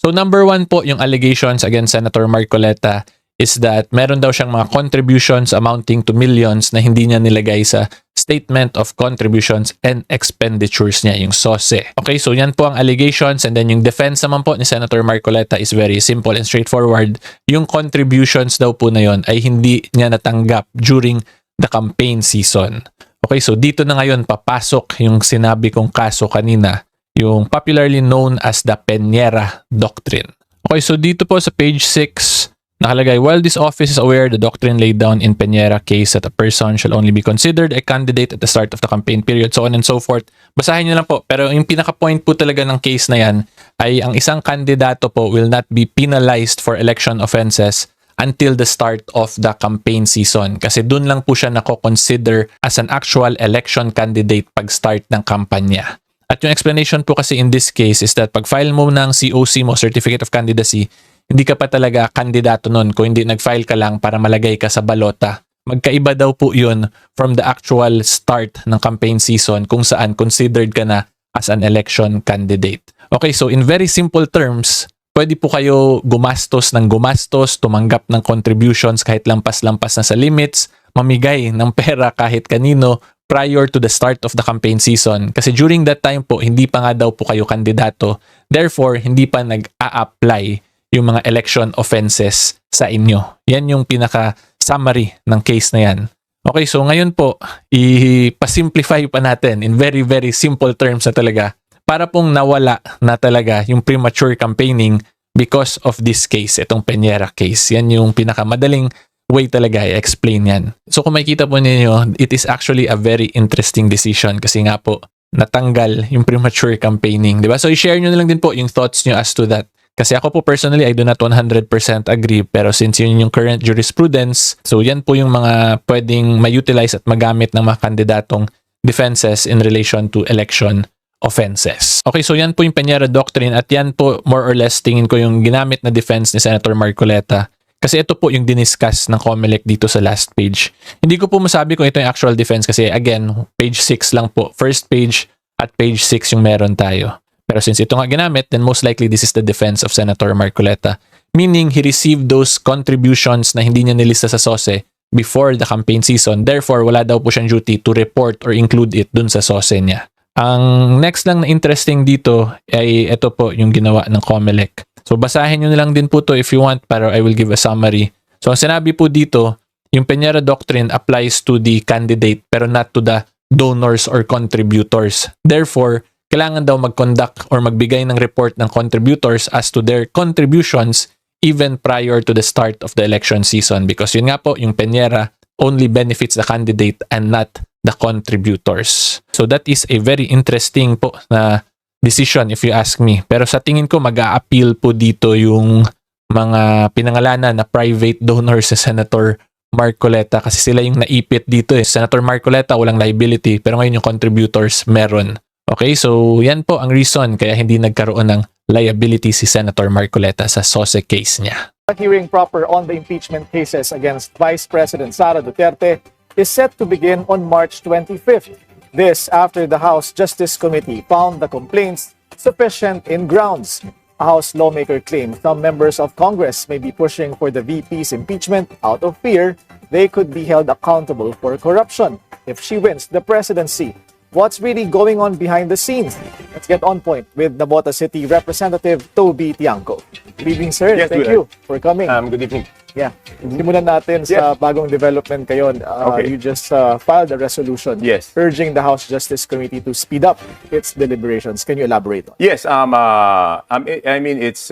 So number 1 po yung allegations against Senator Marcoleta is that meron daw siyang mga contributions amounting to millions na hindi niya nilagay sa Statement of Contributions and Expenditures niya, yung SOSE. Okay, so yan po ang allegations and then yung defense naman po ni Senator Marcoleta is very simple and straightforward. Yung contributions daw po na yon ay hindi niya natanggap during the campaign season. Okay, so dito na ngayon papasok yung sinabi kong kaso kanina, yung popularly known as the Peñera Doctrine. Okay, so dito po sa page 6, nakalagay, while this office is aware the doctrine laid down in Peñera case that a person shall only be considered a candidate at the start of the campaign period, so on and so forth. Basahin nyo lang po. Pero yung pinaka-point po talaga ng case na yan ay ang isang kandidato po will not be penalized for election offenses until the start of the campaign season. Kasi dun lang po siya nako-consider as an actual election candidate pag start ng kampanya. At yung explanation po kasi in this case is that pag file mo ng COC mo, Certificate of Candidacy, hindi ka pa talaga kandidato nun kung hindi nag-file ka lang para malagay ka sa balota. Magkaiba daw po yun from the actual start ng campaign season kung saan considered ka na as an election candidate. Okay, so in very simple terms, pwede po kayo gumastos ng gumastos, tumanggap ng contributions kahit lampas-lampas na sa limits, mamigay ng pera kahit kanino prior to the start of the campaign season. Kasi during that time po, hindi pa nga daw po kayo kandidato. Therefore, hindi pa nag-a-apply yung mga election offenses sa inyo. Yan yung pinaka-summary ng case na yan. Okay, so ngayon po, ipasimplify pa natin in very, very simple terms na talaga para pong nawala na talaga yung premature campaigning because of this case, itong Peñera case. Yan yung pinakamadaling way talaga i-explain yan. So kung makikita po ninyo, it is actually a very interesting decision kasi nga po, natanggal yung premature campaigning. Diba? So i-share nyo na lang din po yung thoughts nyo as to that. Kasi ako po personally, I do not 100% agree. Pero since yun yung current jurisprudence, so yan po yung mga pwedeng ma-utilize at magamit ng mga kandidatong defenses in relation to election offenses. Okay, so yan po yung Peñera Doctrine at yan po more or less tingin ko yung ginamit na defense ni Senator Marcoleta. Kasi ito po yung diniscuss ng COMELEC dito sa last page. Hindi ko po masabi kung ito yung actual defense kasi again, page 6 lang po. First page at page 6 yung meron tayo. Pero since ito nga ginamit, then most likely this is the defense of Senator Marcoleta. Meaning, he received those contributions na hindi niya nilista sa SOSE before the campaign season. Therefore, wala daw po siyang duty to report or include it dun sa SOSE niya. Ang next lang na interesting dito ay ito po yung ginawa ng COMELEC. So, basahin nyo na lang din po to if you want, pero I will give a summary. So, ang sinabi po dito, yung Peñera Doctrine applies to the candidate pero not to the donors or contributors. Therefore, kailangan daw mag-conduct or magbigay ng report ng contributors as to their contributions even prior to the start of the election season. Because yun nga po, yung Peñera only benefits the candidate and not the contributors. So that is a very interesting po na decision if you ask me. Pero sa tingin ko mag-a-appeal po dito yung mga pinangalanan na private donors sa Senator Marcoleta kasi sila yung naipit dito eh. Senator Marcoleta walang liability pero ngayon yung contributors meron. Okay, so yan po ang reason kaya hindi nagkaroon ng liability si Senator Marcoleta sa SOSE case niya. The hearing proper on the impeachment cases against Vice President Sara Duterte is set to begin on March 25th. This after the House Justice Committee found the complaints sufficient in grounds. A House lawmaker claimed some members of Congress may be pushing for the VP's impeachment out of fear they could be held accountable for corruption if she wins the presidency. What's really going on behind the scenes? Let's get on point with Nabota City Representative Toby Tiangco. Good evening, sir. Yes, Thank good. you for coming. Good evening. Yeah. Simulan natin sa bagong development ngayon. Okay. You just filed a resolution Yes. urging the House Justice Committee to speed up its deliberations. Can you elaborate on? Yes, I mean, it's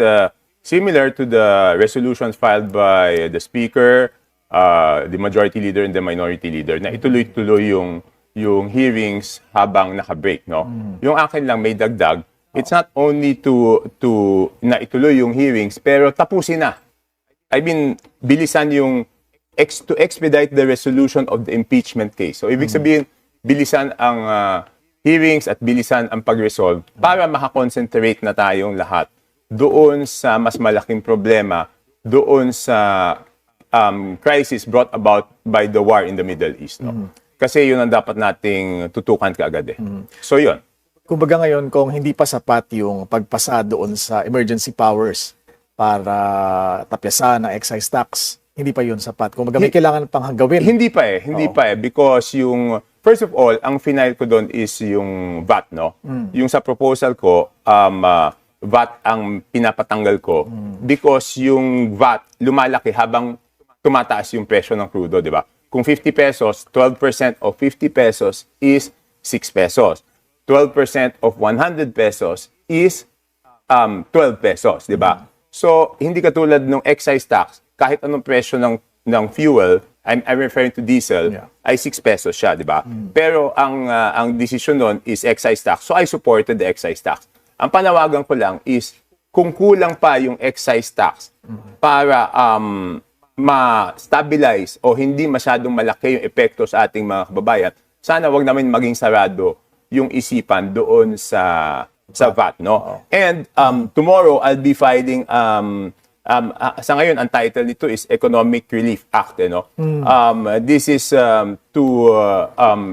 similar to the resolutions filed by the Speaker, the Majority Leader, and the Minority Leader na ituloy-tuloy yung hearings habang naka-break, no? Yung akin lang may dagdag. It's not only to na ituloy yung hearings, pero tapusin na. I mean, bilisan yung to expedite the resolution of the impeachment case. So, ibig sabihin, bilisan ang hearings at bilisan ang pag-resolve para makakonsentrate na tayong lahat doon sa mas malaking problema, doon sa crisis brought about by the war in the Middle East. No? Kasi yun ang dapat nating tutukan kaagad eh. So, yun. Kumbaga ngayon, kung hindi pa sapat yung pagpasa doon sa emergency powers para tapyasan ang excise tax, hindi pa yun sapat. Kumbaga may kailangan pang gawin. Hindi pa eh. Because first of all, ang final ko doon is yung VAT, no? Yung sa proposal ko, VAT ang pinapatanggal ko because yung VAT lumalaki habang tumataas yung presyo ng crudo, di ba? Kung 50 pesos, 12% of 50 pesos is 6 pesos. 12% of 100 pesos is 12 pesos, di ba? So, hindi katulad ng excise tax, kahit anong presyo ng fuel, I'm referring to diesel, ay 6 pesos siya, di ba? Pero ang decision nun is excise tax. So, I supported the excise tax. Ang panawagan ko lang is, kung kulang pa yung excise tax para ma-stabilize o hindi masyadong malaki yung epekto sa ating mga kababayan, sana wag namin maging sarado yung isipan doon sa VAT, no? And tomorrow I'll be filing sa ngayon ang title nito is Economic Relief Act, no? This is to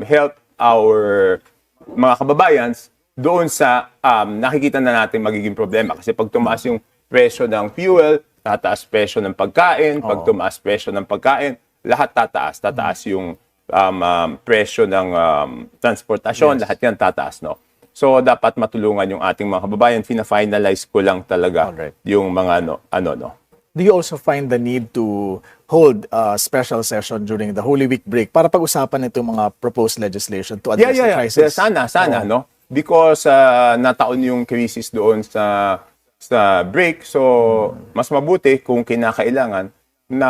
help our mga kababayan doon sa nakikita na natin magiging problema kasi pag tumaas yung presyo ng fuel, tataas presyo ng pagkain, pag tumaas presyo ng pagkain, lahat tataas yung presyo ng transportasyon, lahat yan tataas, no? So, dapat matulungan yung ating mga kababayan. Fina-finalize ko lang talaga yung mga no. Do you also find the need to hold a special session during the Holy Week break para pag-usapan itong mga proposed legislation to address the crisis? Sana, no? Because nataon yung crisis doon sa break. So, mas mabuti kung kinakailangan na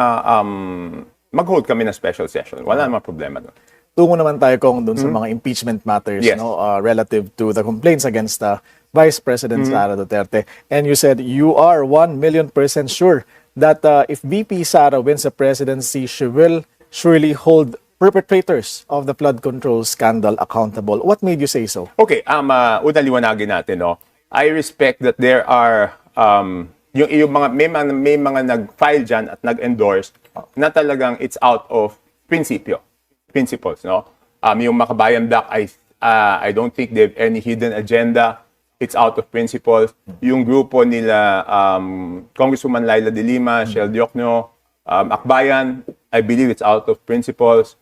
mag-hold kami ng special session. Wala namang problema doon. Tungo naman tayo kung doon sa mga impeachment matters, Yes. no, relative to the complaints against Vice President Sara Duterte. And you said you are 1,000,000% sure that if VP Sara wins the presidency, she will surely hold perpetrators of the flood control scandal accountable. What made you say so? Okay, una liwanagin natin, no? I respect that there are yung mga may mga nag-file diyan at nag-endorse na talagang it's out of principles, no? Yung Makabayan Doc, I don't think they have any hidden agenda. It's out of principles. Yung grupo nila Congresswoman Laila de Lima, Shell Diokno, Akbayan, I believe it's out of principles.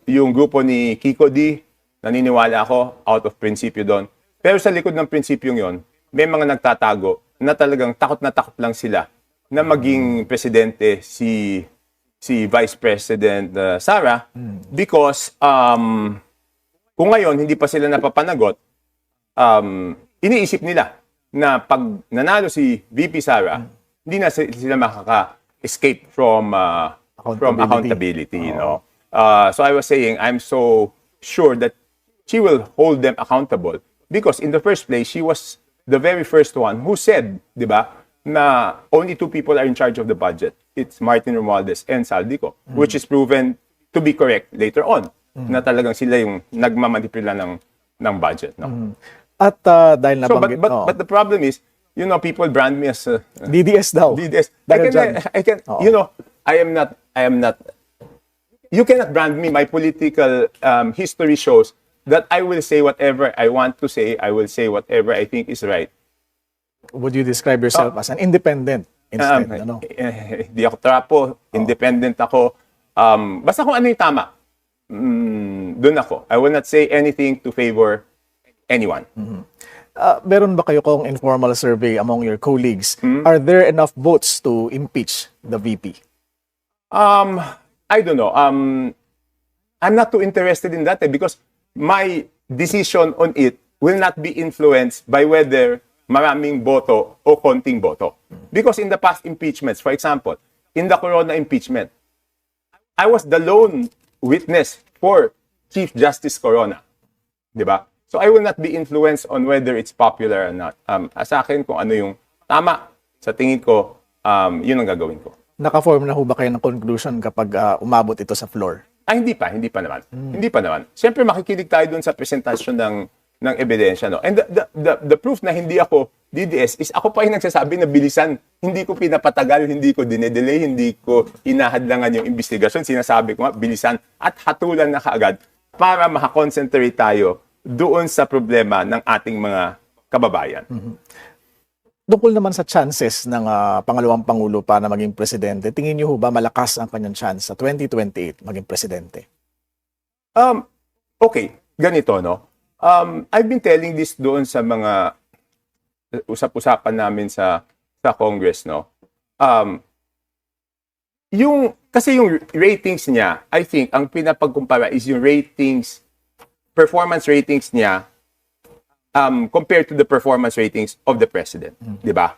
Yung grupo ni Kiko D, naniniwala ako, out of principle doon. Pero sa likod ng prinsipyong yon, may mga nagtatago na talagang takot na takot lang sila na maging presidente si Vice President Sara because kung ngayon hindi pa sila napapanagot, iniisip nila na pag nanalo si VP Sara, hindi na sila makaka-escape from accountability, you know. So I was saying, I'm so sure that she will hold them accountable because in the first place, she was the very first one who said, di ba, na only two people are in charge of the budget. It's Martin Romualdez and Saldico, which is proven to be correct later on, na talagang sila yung nagmamanipula ng budget. No? At dahil So, nabanggit, but the problem is, you know, people brand me as DDS daw. DDS. Dahil dyan. I can, you know, I am not, you cannot brand me. My political history shows that I will say whatever I want to say. I will say whatever I think is right. Would you describe yourself as an independent instead? Ano? Hindi ako trapo, independent ako. Basta kung ano yung tama, dun ako. I will not say anything to favor anyone. Meron ba kayo kong informal survey among your colleagues? Are there enough votes to impeach the VP? I don't know. I'm not too interested in that because my decision on it will not be influenced by whether maraming boto o konting boto. Because in the past impeachments, for example, in the Corona impeachment, I was the lone witness for Chief Justice Corona. Diba? So I will not be influenced on whether it's popular or not. Sa akin, kung ano yung tama, sa tingin ko, yun ang gagawin ko. Naka-form na ho ba kayo ng conclusion kapag umabot ito sa floor? Hindi pa naman. Hindi pa naman. Siyempre makikinig tayo dun sa presentasyon ng ebidensya, no. And the proof na hindi ako DDS is ako pa yung nagsasabi na bilisan. Hindi ko pinapatagal, hindi ko dinedelay, hindi ko hinahadlangan yung investigasyon. Sinasabi ko nga, bilisan at hatulan na kaagad para makakonsentrate tayo doon sa problema ng ating mga kababayan. Tungkol naman sa chances ng pangalawang pangulo para maging presidente, tingin niyo ho ba malakas ang kanyang chance sa 2028 maging presidente? Okay, ganito, no? I've been telling this doon sa mga usap-usapan namin sa Congress, no? Kasi yung ratings niya, I think, ang pinapagkumpara is yung performance ratings niya compared to the performance ratings of the president, di ba?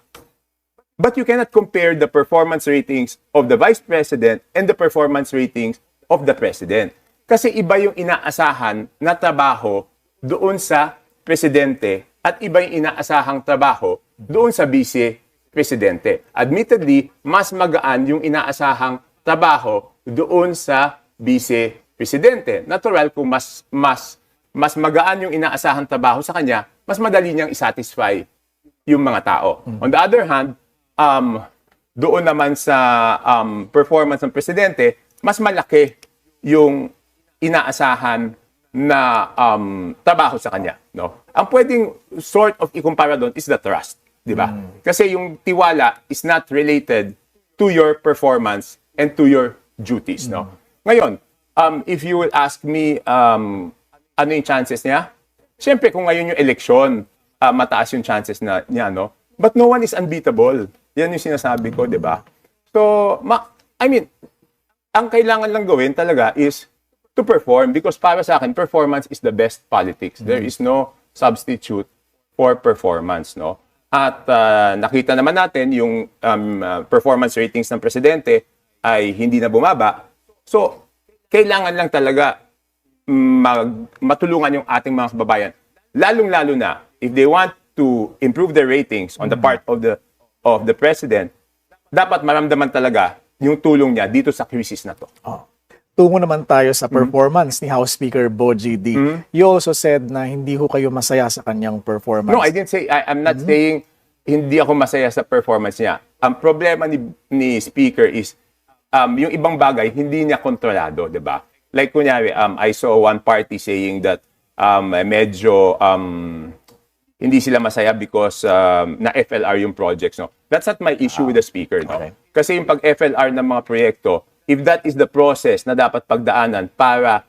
But you cannot compare the performance ratings of the vice president and the performance ratings of the president. Kasi iba yung inaasahan na trabaho doon sa presidente at iba yung inaasahang trabaho doon sa vice-presidente. Admittedly, mas magaan yung inaasahang trabaho doon sa vice-presidente. Natural kung mas magaan yung inaasahang trabaho sa kanya, mas madali niyang isatisfy yung mga tao. On the other hand, doon naman sa performance ng presidente, mas malaki yung inaasahan na trabaho sa kanya. No? Ang pwedeng sort of ikumpara doon is the trust. Di ba? Kasi yung tiwala is not related to your performance and to your duties. No? Ngayon, if you will ask me, ano yung chances niya? Siyempre, kung ngayon yung eleksyon, mataas yung chances niya, no? But no one is unbeatable. Yan yung sinasabi ko, di ba? So, ang kailangan lang gawin talaga is to perform because para sa akin, performance is the best politics. There is no substitute for performance, no? At nakita naman natin yung performance ratings ng presidente ay hindi na bumaba. So, kailangan lang talaga matulungan yung ating mga kababayan. Lalong-lalo na, if they want to improve their ratings on the part of the president, dapat maramdaman talaga yung tulong niya dito sa crisis na to. Tungo naman tayo sa performance ni House Speaker Bogie D. You also said na hindi ho kayo masaya sa kanyang performance. No, I didn't say, I'm not saying hindi ako masaya sa performance niya. Ang problema ni Speaker is, yung ibang bagay, hindi niya kontrolado, di ba? Like kunyari, I saw one party saying that medyo hindi sila masaya because na FLR yung projects. No? That's not my issue with the speaker. No? Okay. Kasi yung pag-FLR ng mga proyekto, if that is the process na dapat pagdaanan para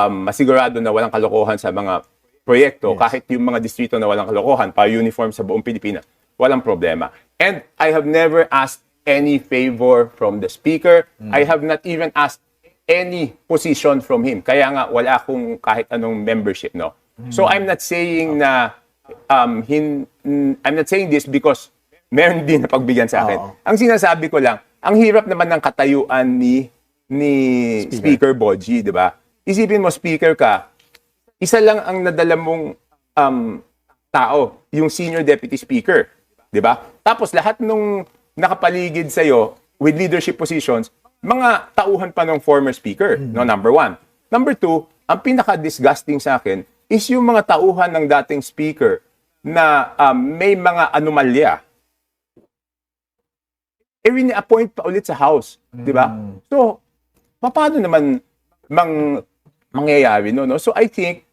masigurado na walang kalokohan sa mga proyekto, kahit yung mga distrito na walang kalokohan, para uniform sa buong Pilipinas, walang problema. And I have never asked any favor from the speaker. I have not even asked any position from him. Kaya nga, wala akong kahit anong membership, no? So, I'm not saying na, I'm not saying this because meron din na pagbigyan sa akin. Ang sinasabi ko lang, ang hirap naman ng katayuan ni ni Speaker Boji, di ba? Isipin mo, speaker ka, isa lang ang nadala mong tao, yung senior deputy speaker, di ba? Tapos lahat nung nakapaligid sa'yo with leadership positions, mga tauhan pa ng former speaker, no, number one. Number two, ang pinaka-disgusting sa akin is yung mga tauhan ng dating speaker na may mga anomalya. Rini-appoint pa ulit sa House, di ba? So, paano naman mangyayari, no? So, I think,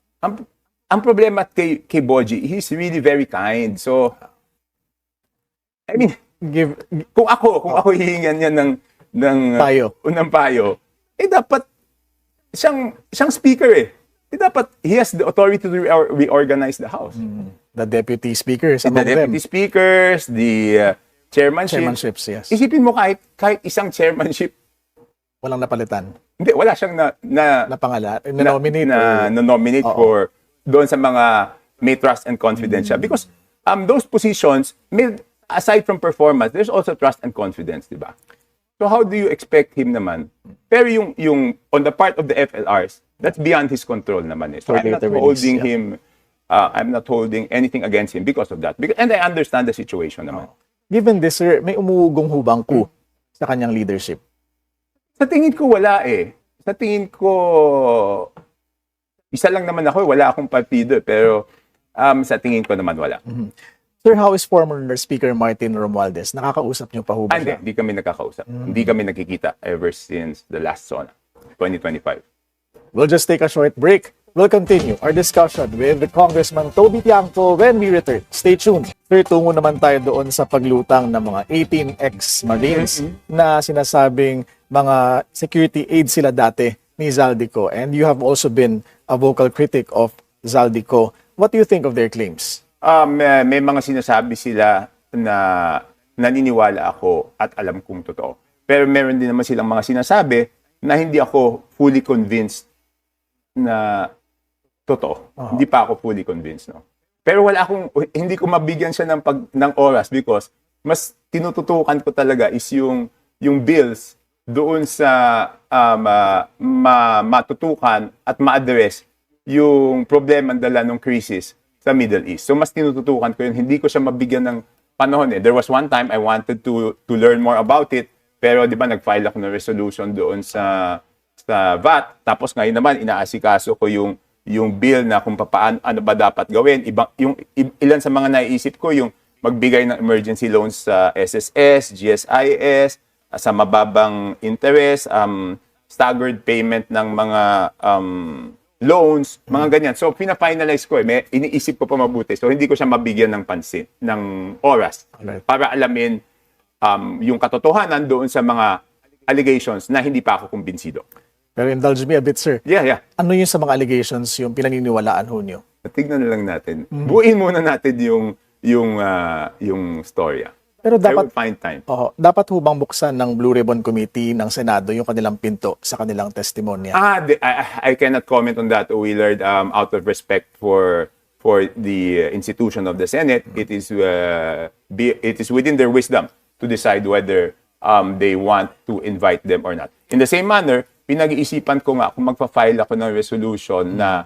ang problema kay Boji, he's really very kind. So, I mean, kung ako hihingan niya ng unang payo, dapat siyang speaker eh. Dapat he has the authority to reorganize the House. The deputy speakers, The deputy speakers, the chairmanships, yes. Isipin mo kahit isang chairmanship, Walang napalitan. hindi, wala siyang na-nominate for doon sa mga may trust and confidence siya. Because those positions, aside from performance, there's also trust and confidence, di ba? So how do you expect him naman? Pero yung on the part of the FLRs, that's beyond his control naman eh. So I'm not holding him, I'm not holding anything against him because of that. And I understand the situation naman. Given this, sir, may umuugong hubang ku sa kanyang leadership. Sa tingin ko wala eh. Sa tingin ko, isa lang naman ako, wala akong partido, pero sa tingin ko naman wala. Sir, how is former Speaker Martin Romualdez? Nakakausap niyo pa ho ba siya? Hindi kami nakakausap. Hindi kami nagkikita ever since the last SONA, 2025. We'll just take a short break. We'll continue our discussion with the Congressman Toby Tiangco when we return. Stay tuned. Sir, tungo naman tayo doon sa paglutang ng mga 18 ex-Marines na sinasabing mga security aides sila dati ni Zaldico. And you have also been a vocal critic of Zaldico. What do you think of their claims? May mga sinasabi sila na naniniwala ako at alam kong totoo. Pero meron din naman silang mga sinasabi na hindi ako fully convinced na totoo. Hindi pa ako fully convinced, no. Pero hindi ko mabigyan siya ng oras because mas tinututukan ko talaga is yung bills doon sa matutukan at ma-address yung problema dala ng crisis sa Middle East. So mas tinututukan ko yun. Hindi ko siya mabigyan ng panahon eh. There was one time I wanted to learn more about it, pero di ba nag-file ako ng resolution doon sa VAT. Tapos ngayon naman inaasikaso ko yung bill na kung ano ba dapat gawin. Ilan sa mga naiisip ko yung magbigay ng emergency loans sa SSS, GSIS, sa mababang interest, staggered payment ng mga loans, mga ganyan. So, pina-finalize ko eh. Iniisip ko pa mabuti. So, hindi ko siya mabigyan ng pansin, ng oras, para alamin yung katotohanan doon sa mga allegations na hindi pa ako kumbinsido. Pero indulge me a bit, sir. Yeah. Ano yung sa mga allegations yung pinaniniwalaan ho nyo? Tignan na lang natin. Buuin muna natin yung storya. Pero I dapat will find time. dapat ho bang buksan ng Blue Ribbon Committee ng Senado yung kanilang pinto sa kanilang testimonya? I cannot comment on that, Willard, out of respect for the institution of the Senate. It is within their wisdom to decide whether they want to invite them or not. In the same manner, pinag-iisipan ko nga kung magpa-file ako ng resolution na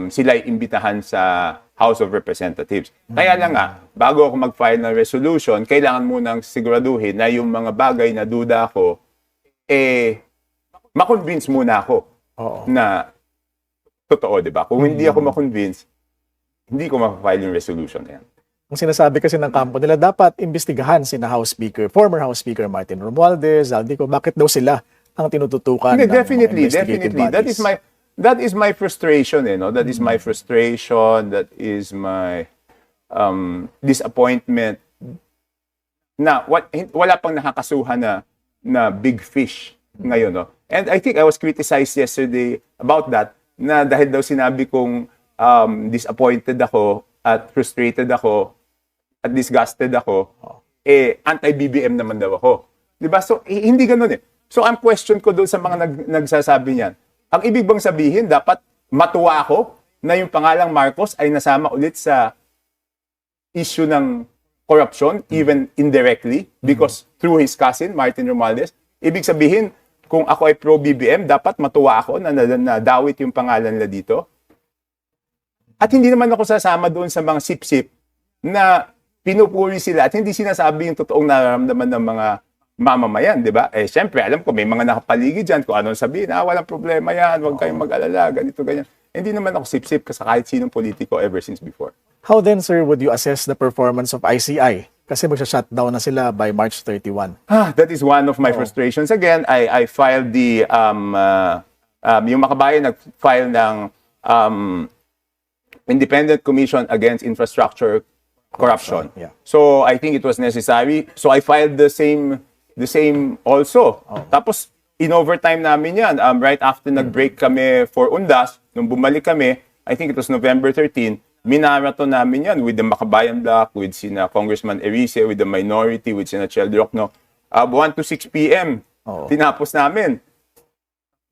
sila ay imbitahan sa House of Representatives. Kaya lang nga, bago ako mag-file ng resolution, kailangan munang siguraduhin na yung mga bagay na duda ko, ma-convince muna ako na totoo, di ba? Kung hindi ako ma-convince, hindi ko ma-file yung resolution na yan. Ang sinasabi kasi ng kampo nila, dapat imbestigahan sina former House Speaker Martin Romualdez, Zaldico. Bakit daw sila ang tinututukan ng definitely. bodies? That is my frustration, no? That is my frustration. That is my disappointment. Na wala pang nakakasuhan na big fish ngayon, no? And I think I was criticized yesterday about that. Na dahil daw sinabi kong disappointed ako at frustrated ako at disgusted ako, anti-BBM naman daw ako. Diba? So, hindi ganun eh. So, ang question ko doon sa mga nagsasabi niyan, ang ibig bang sabihin, dapat matuwa ako na yung pangalang Marcos ay nasama ulit sa issue ng corruption, even indirectly, because through his cousin, Martin Romualdez, ibig sabihin, kung ako ay pro-BBM, dapat matuwa ako na nadawit yung pangalan nila dito. At hindi naman ako sasama doon sa mga sip-sip na pinupuri sila at hindi sinasabi yung totoong nararamdaman ng mga mamamayan, di ba? Eh, syempre, alam ko, may mga nakapaligid dyan kung anong sabihin, walang problema yan, huwag kayong mag-alala, ganito, ganyan. Hindi naman ako sip-sip sa kahit sinong politiko ever since before. How then, sir, would you assess the performance of ICI? Kasi magsha-shutdown na sila by March 31. That is one of my frustrations. Again, I filed the, yung Makabayan nag-file ng Independent Commission Against Infrastructure Corruption. Yeah. So, I think it was necessary. So, I filed the same also. Tapos, in overtime namin yan. Right after nag-break kami for Undas, nung bumalik kami, I think it was November 13, minarato namin yan with the Makabayan Bloc, with sina Congressman Erice, with the minority, with sina Chel Diokno. 1 to 6 p.m. Tinapos namin.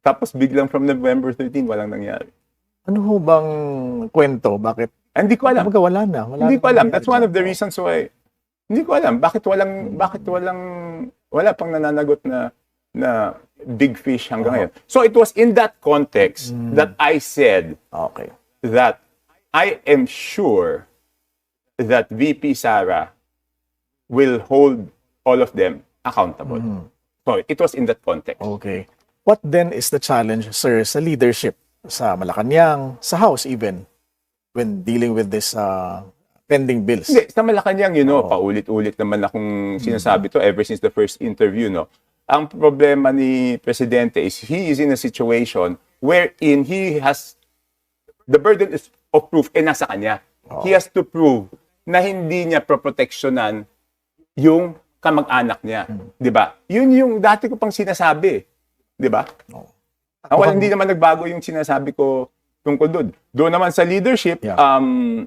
Tapos biglang from November 13, walang nangyari. Ano ho bang kwento? Bakit? Hindi ko alam. Kumbaga, wala na. Hindi ko alam. That's one of the reasons why. Hindi ko alam. Bakit wala pang nananagot na big fish hanggang ngayon. So it was in that context that I said Okay. that I am sure that VP Sara will hold all of them accountable. So it was in that context. Okay. What then is the challenge, sir, sa leadership? Sa Malacanang, sa House even, when dealing with this pending bills? Hindi, sa Malacanang, paulit-ulit naman akong sinasabi to ever since the first interview, no? Ang problema ni Presidente is he is in a situation wherein he has the burden of proof nasa kanya. He has to prove na hindi niya proproteksyonan yung kamag-anak niya. Di ba? Yun yung dati ko pang sinasabi. Di ba? Hindi naman nagbago yung sinasabi ko tungkol doon. Doon naman sa leadership,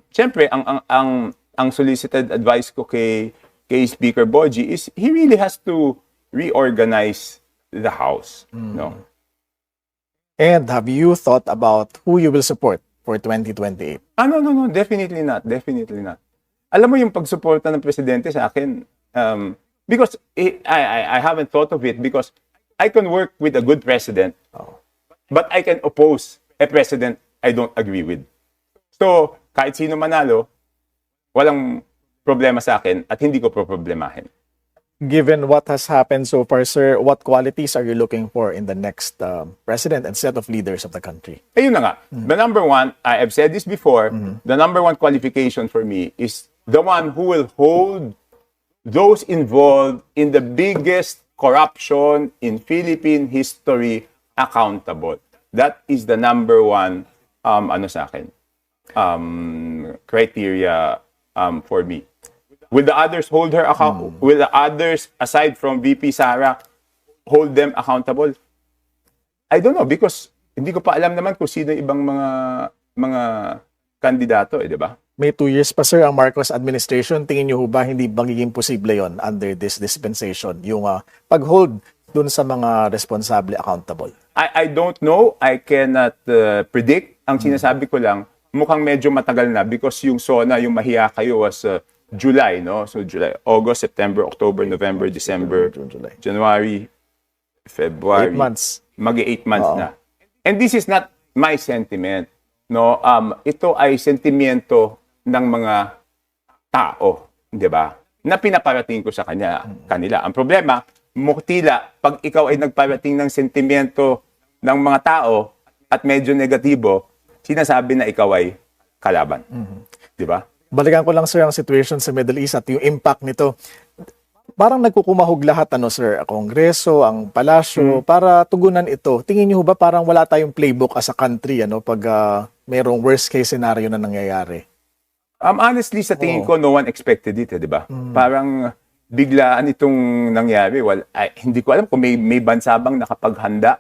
syempre, ang solicited advice ko kay Speaker Boji is he really has to reorganize the House. No? And have you thought about who you will support for 2028? No, definitely not. Definitely not. Alam mo yung pagsuporta ng presidente sa akin, because I haven't thought of it because I can work with a good president, but I can oppose a president I don't agree with. So, kahit sino manalo, walang problema sa akin at hindi ko problemahin. Given what has happened so far, sir, what qualities are you looking for in the next president and set of leaders of the country? Ayun na nga. The number one, I have said this before, the number one qualification for me is the one who will hold those involved in the biggest corruption in Philippine history accountable. That is the number one, sa akin, criteria for me. Will the others hold her account? Will the others, aside from VP Sara, hold them accountable? I don't know because hindi ko pa alam naman kung sino ibang mga kandidato, di ba? May 2 years pa, sir, ang Marcos administration. Tingin niyo ba hindi magiging posible yon under this dispensation? Yung pag-hold dun sa mga responsable accountable? I don't know. I cannot predict. Ang sinasabi ko lang, mukhang medyo matagal na because yung SONA, yung mahiya kayo was July, no? So July, August, September, October, November, December, July. January, February. 8 months. Mag-8 months na. And this is not my sentiment, no? Ito ay sentimiento ng mga tao, di ba? Na pinaparating ko sa kanila. Ang problema, tila, pag ikaw ay nagparating ng sentimiento ng mga tao at medyo negatibo, sinasabi na ikaw ay kalaban. Di ba? Balikan ko lang, sir, ang situation sa Middle East at yung impact nito. Parang nagkukumahog lahat, sir, ang Kongreso, ang Palasyo, para tugunan ito. Tingin niyo ba parang wala tayong playbook as a country, pag mayroong worst case scenario na nangyayari? Honestly, sa tingin ko, no one expected it, di ba? Parang biglaan itong nangyari. Hindi ko alam kung may bansa bang nakapaghanda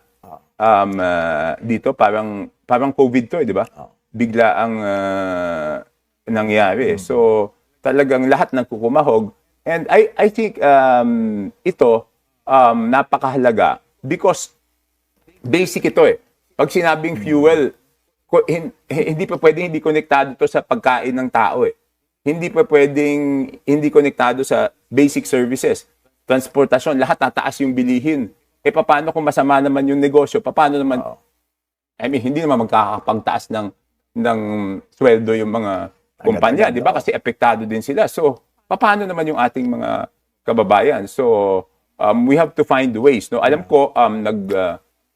dito. Parang COVID to, di ba? Bigla ang nangyari. So, talagang lahat nagkukumahog. And I think ito napakahalaga because basic ito eh. Pag sinabing fuel, hindi pa pwedeng hindi konektado to sa pagkain ng tao eh. Hindi pa pwedeng hindi konektado sa basic services. Transportasyon, lahat tataas yung bilihin. paano kung masama naman yung negosyo? Paano naman, Oo. I mean, hindi naman magkakapagtaas ng sweldo yung mga kumpanya, Agad-agad, di ba? oo. Kasi apektado din sila. So, paano naman yung ating mga kababayan? So, we have to find ways, no? Alam ko,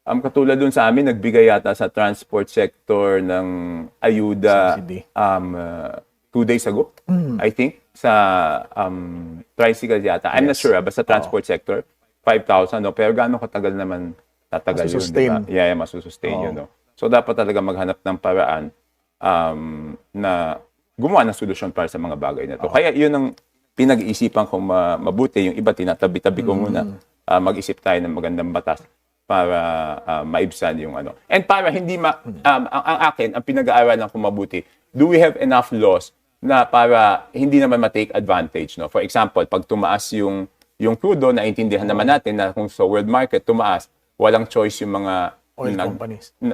katulad dun sa amin, nagbigay yata sa transport sector ng ayuda Subsidy. 2 days ago, I think, sa tricycle yata. I'm not Yes. sure, basta transport sector, 5,000, no? Pero gaano katagal naman tatagal yun, di Masusustain. ba? Yeah, masusustain yun, no? So, dapat talaga maghanap ng paraan na gumawa ng solusyon para sa mga bagay na to. Kaya yun ang pinag-iisipan kong mabuti. Yung iba, tinatabi-tabi ko muna. Mag-isip tayo ng magandang batas para maibsan yung ano. And para hindi ang akin, ang pinag-aaralan ko mabuti, do we have enough laws na para hindi naman ma-take advantage, no? For example, pag tumaas yung crudo, naintindihan naman natin na kung sa world market tumaas, walang choice yung mga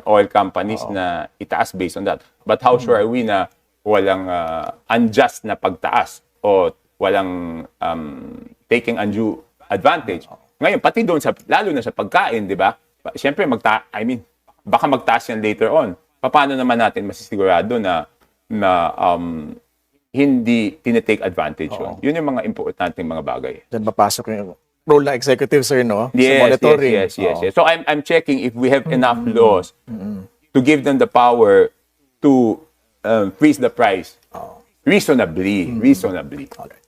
oil companies na itaas based on that. But how sure are we na walang unjust na pagtaas o walang taking undue advantage? Ngayon, pati doon, lalo na sa pagkain, di ba? Siyempre, baka magtaas yan later on. Paano naman natin masisigurado na hindi tinitake advantage yun? Yun yung mga importanteng mga bagay. Diyan papasok yung role ng executive, sir, no? Sa Yes. monitoring. So I'm checking if we have enough laws to give them the power to freeze the price reasonably. Alright.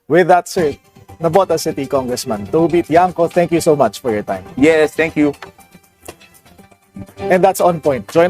With that, sir, Navotas City Congressman Toby Tiangco, thank you so much for your time. Yes, thank you. And that's On Point. Join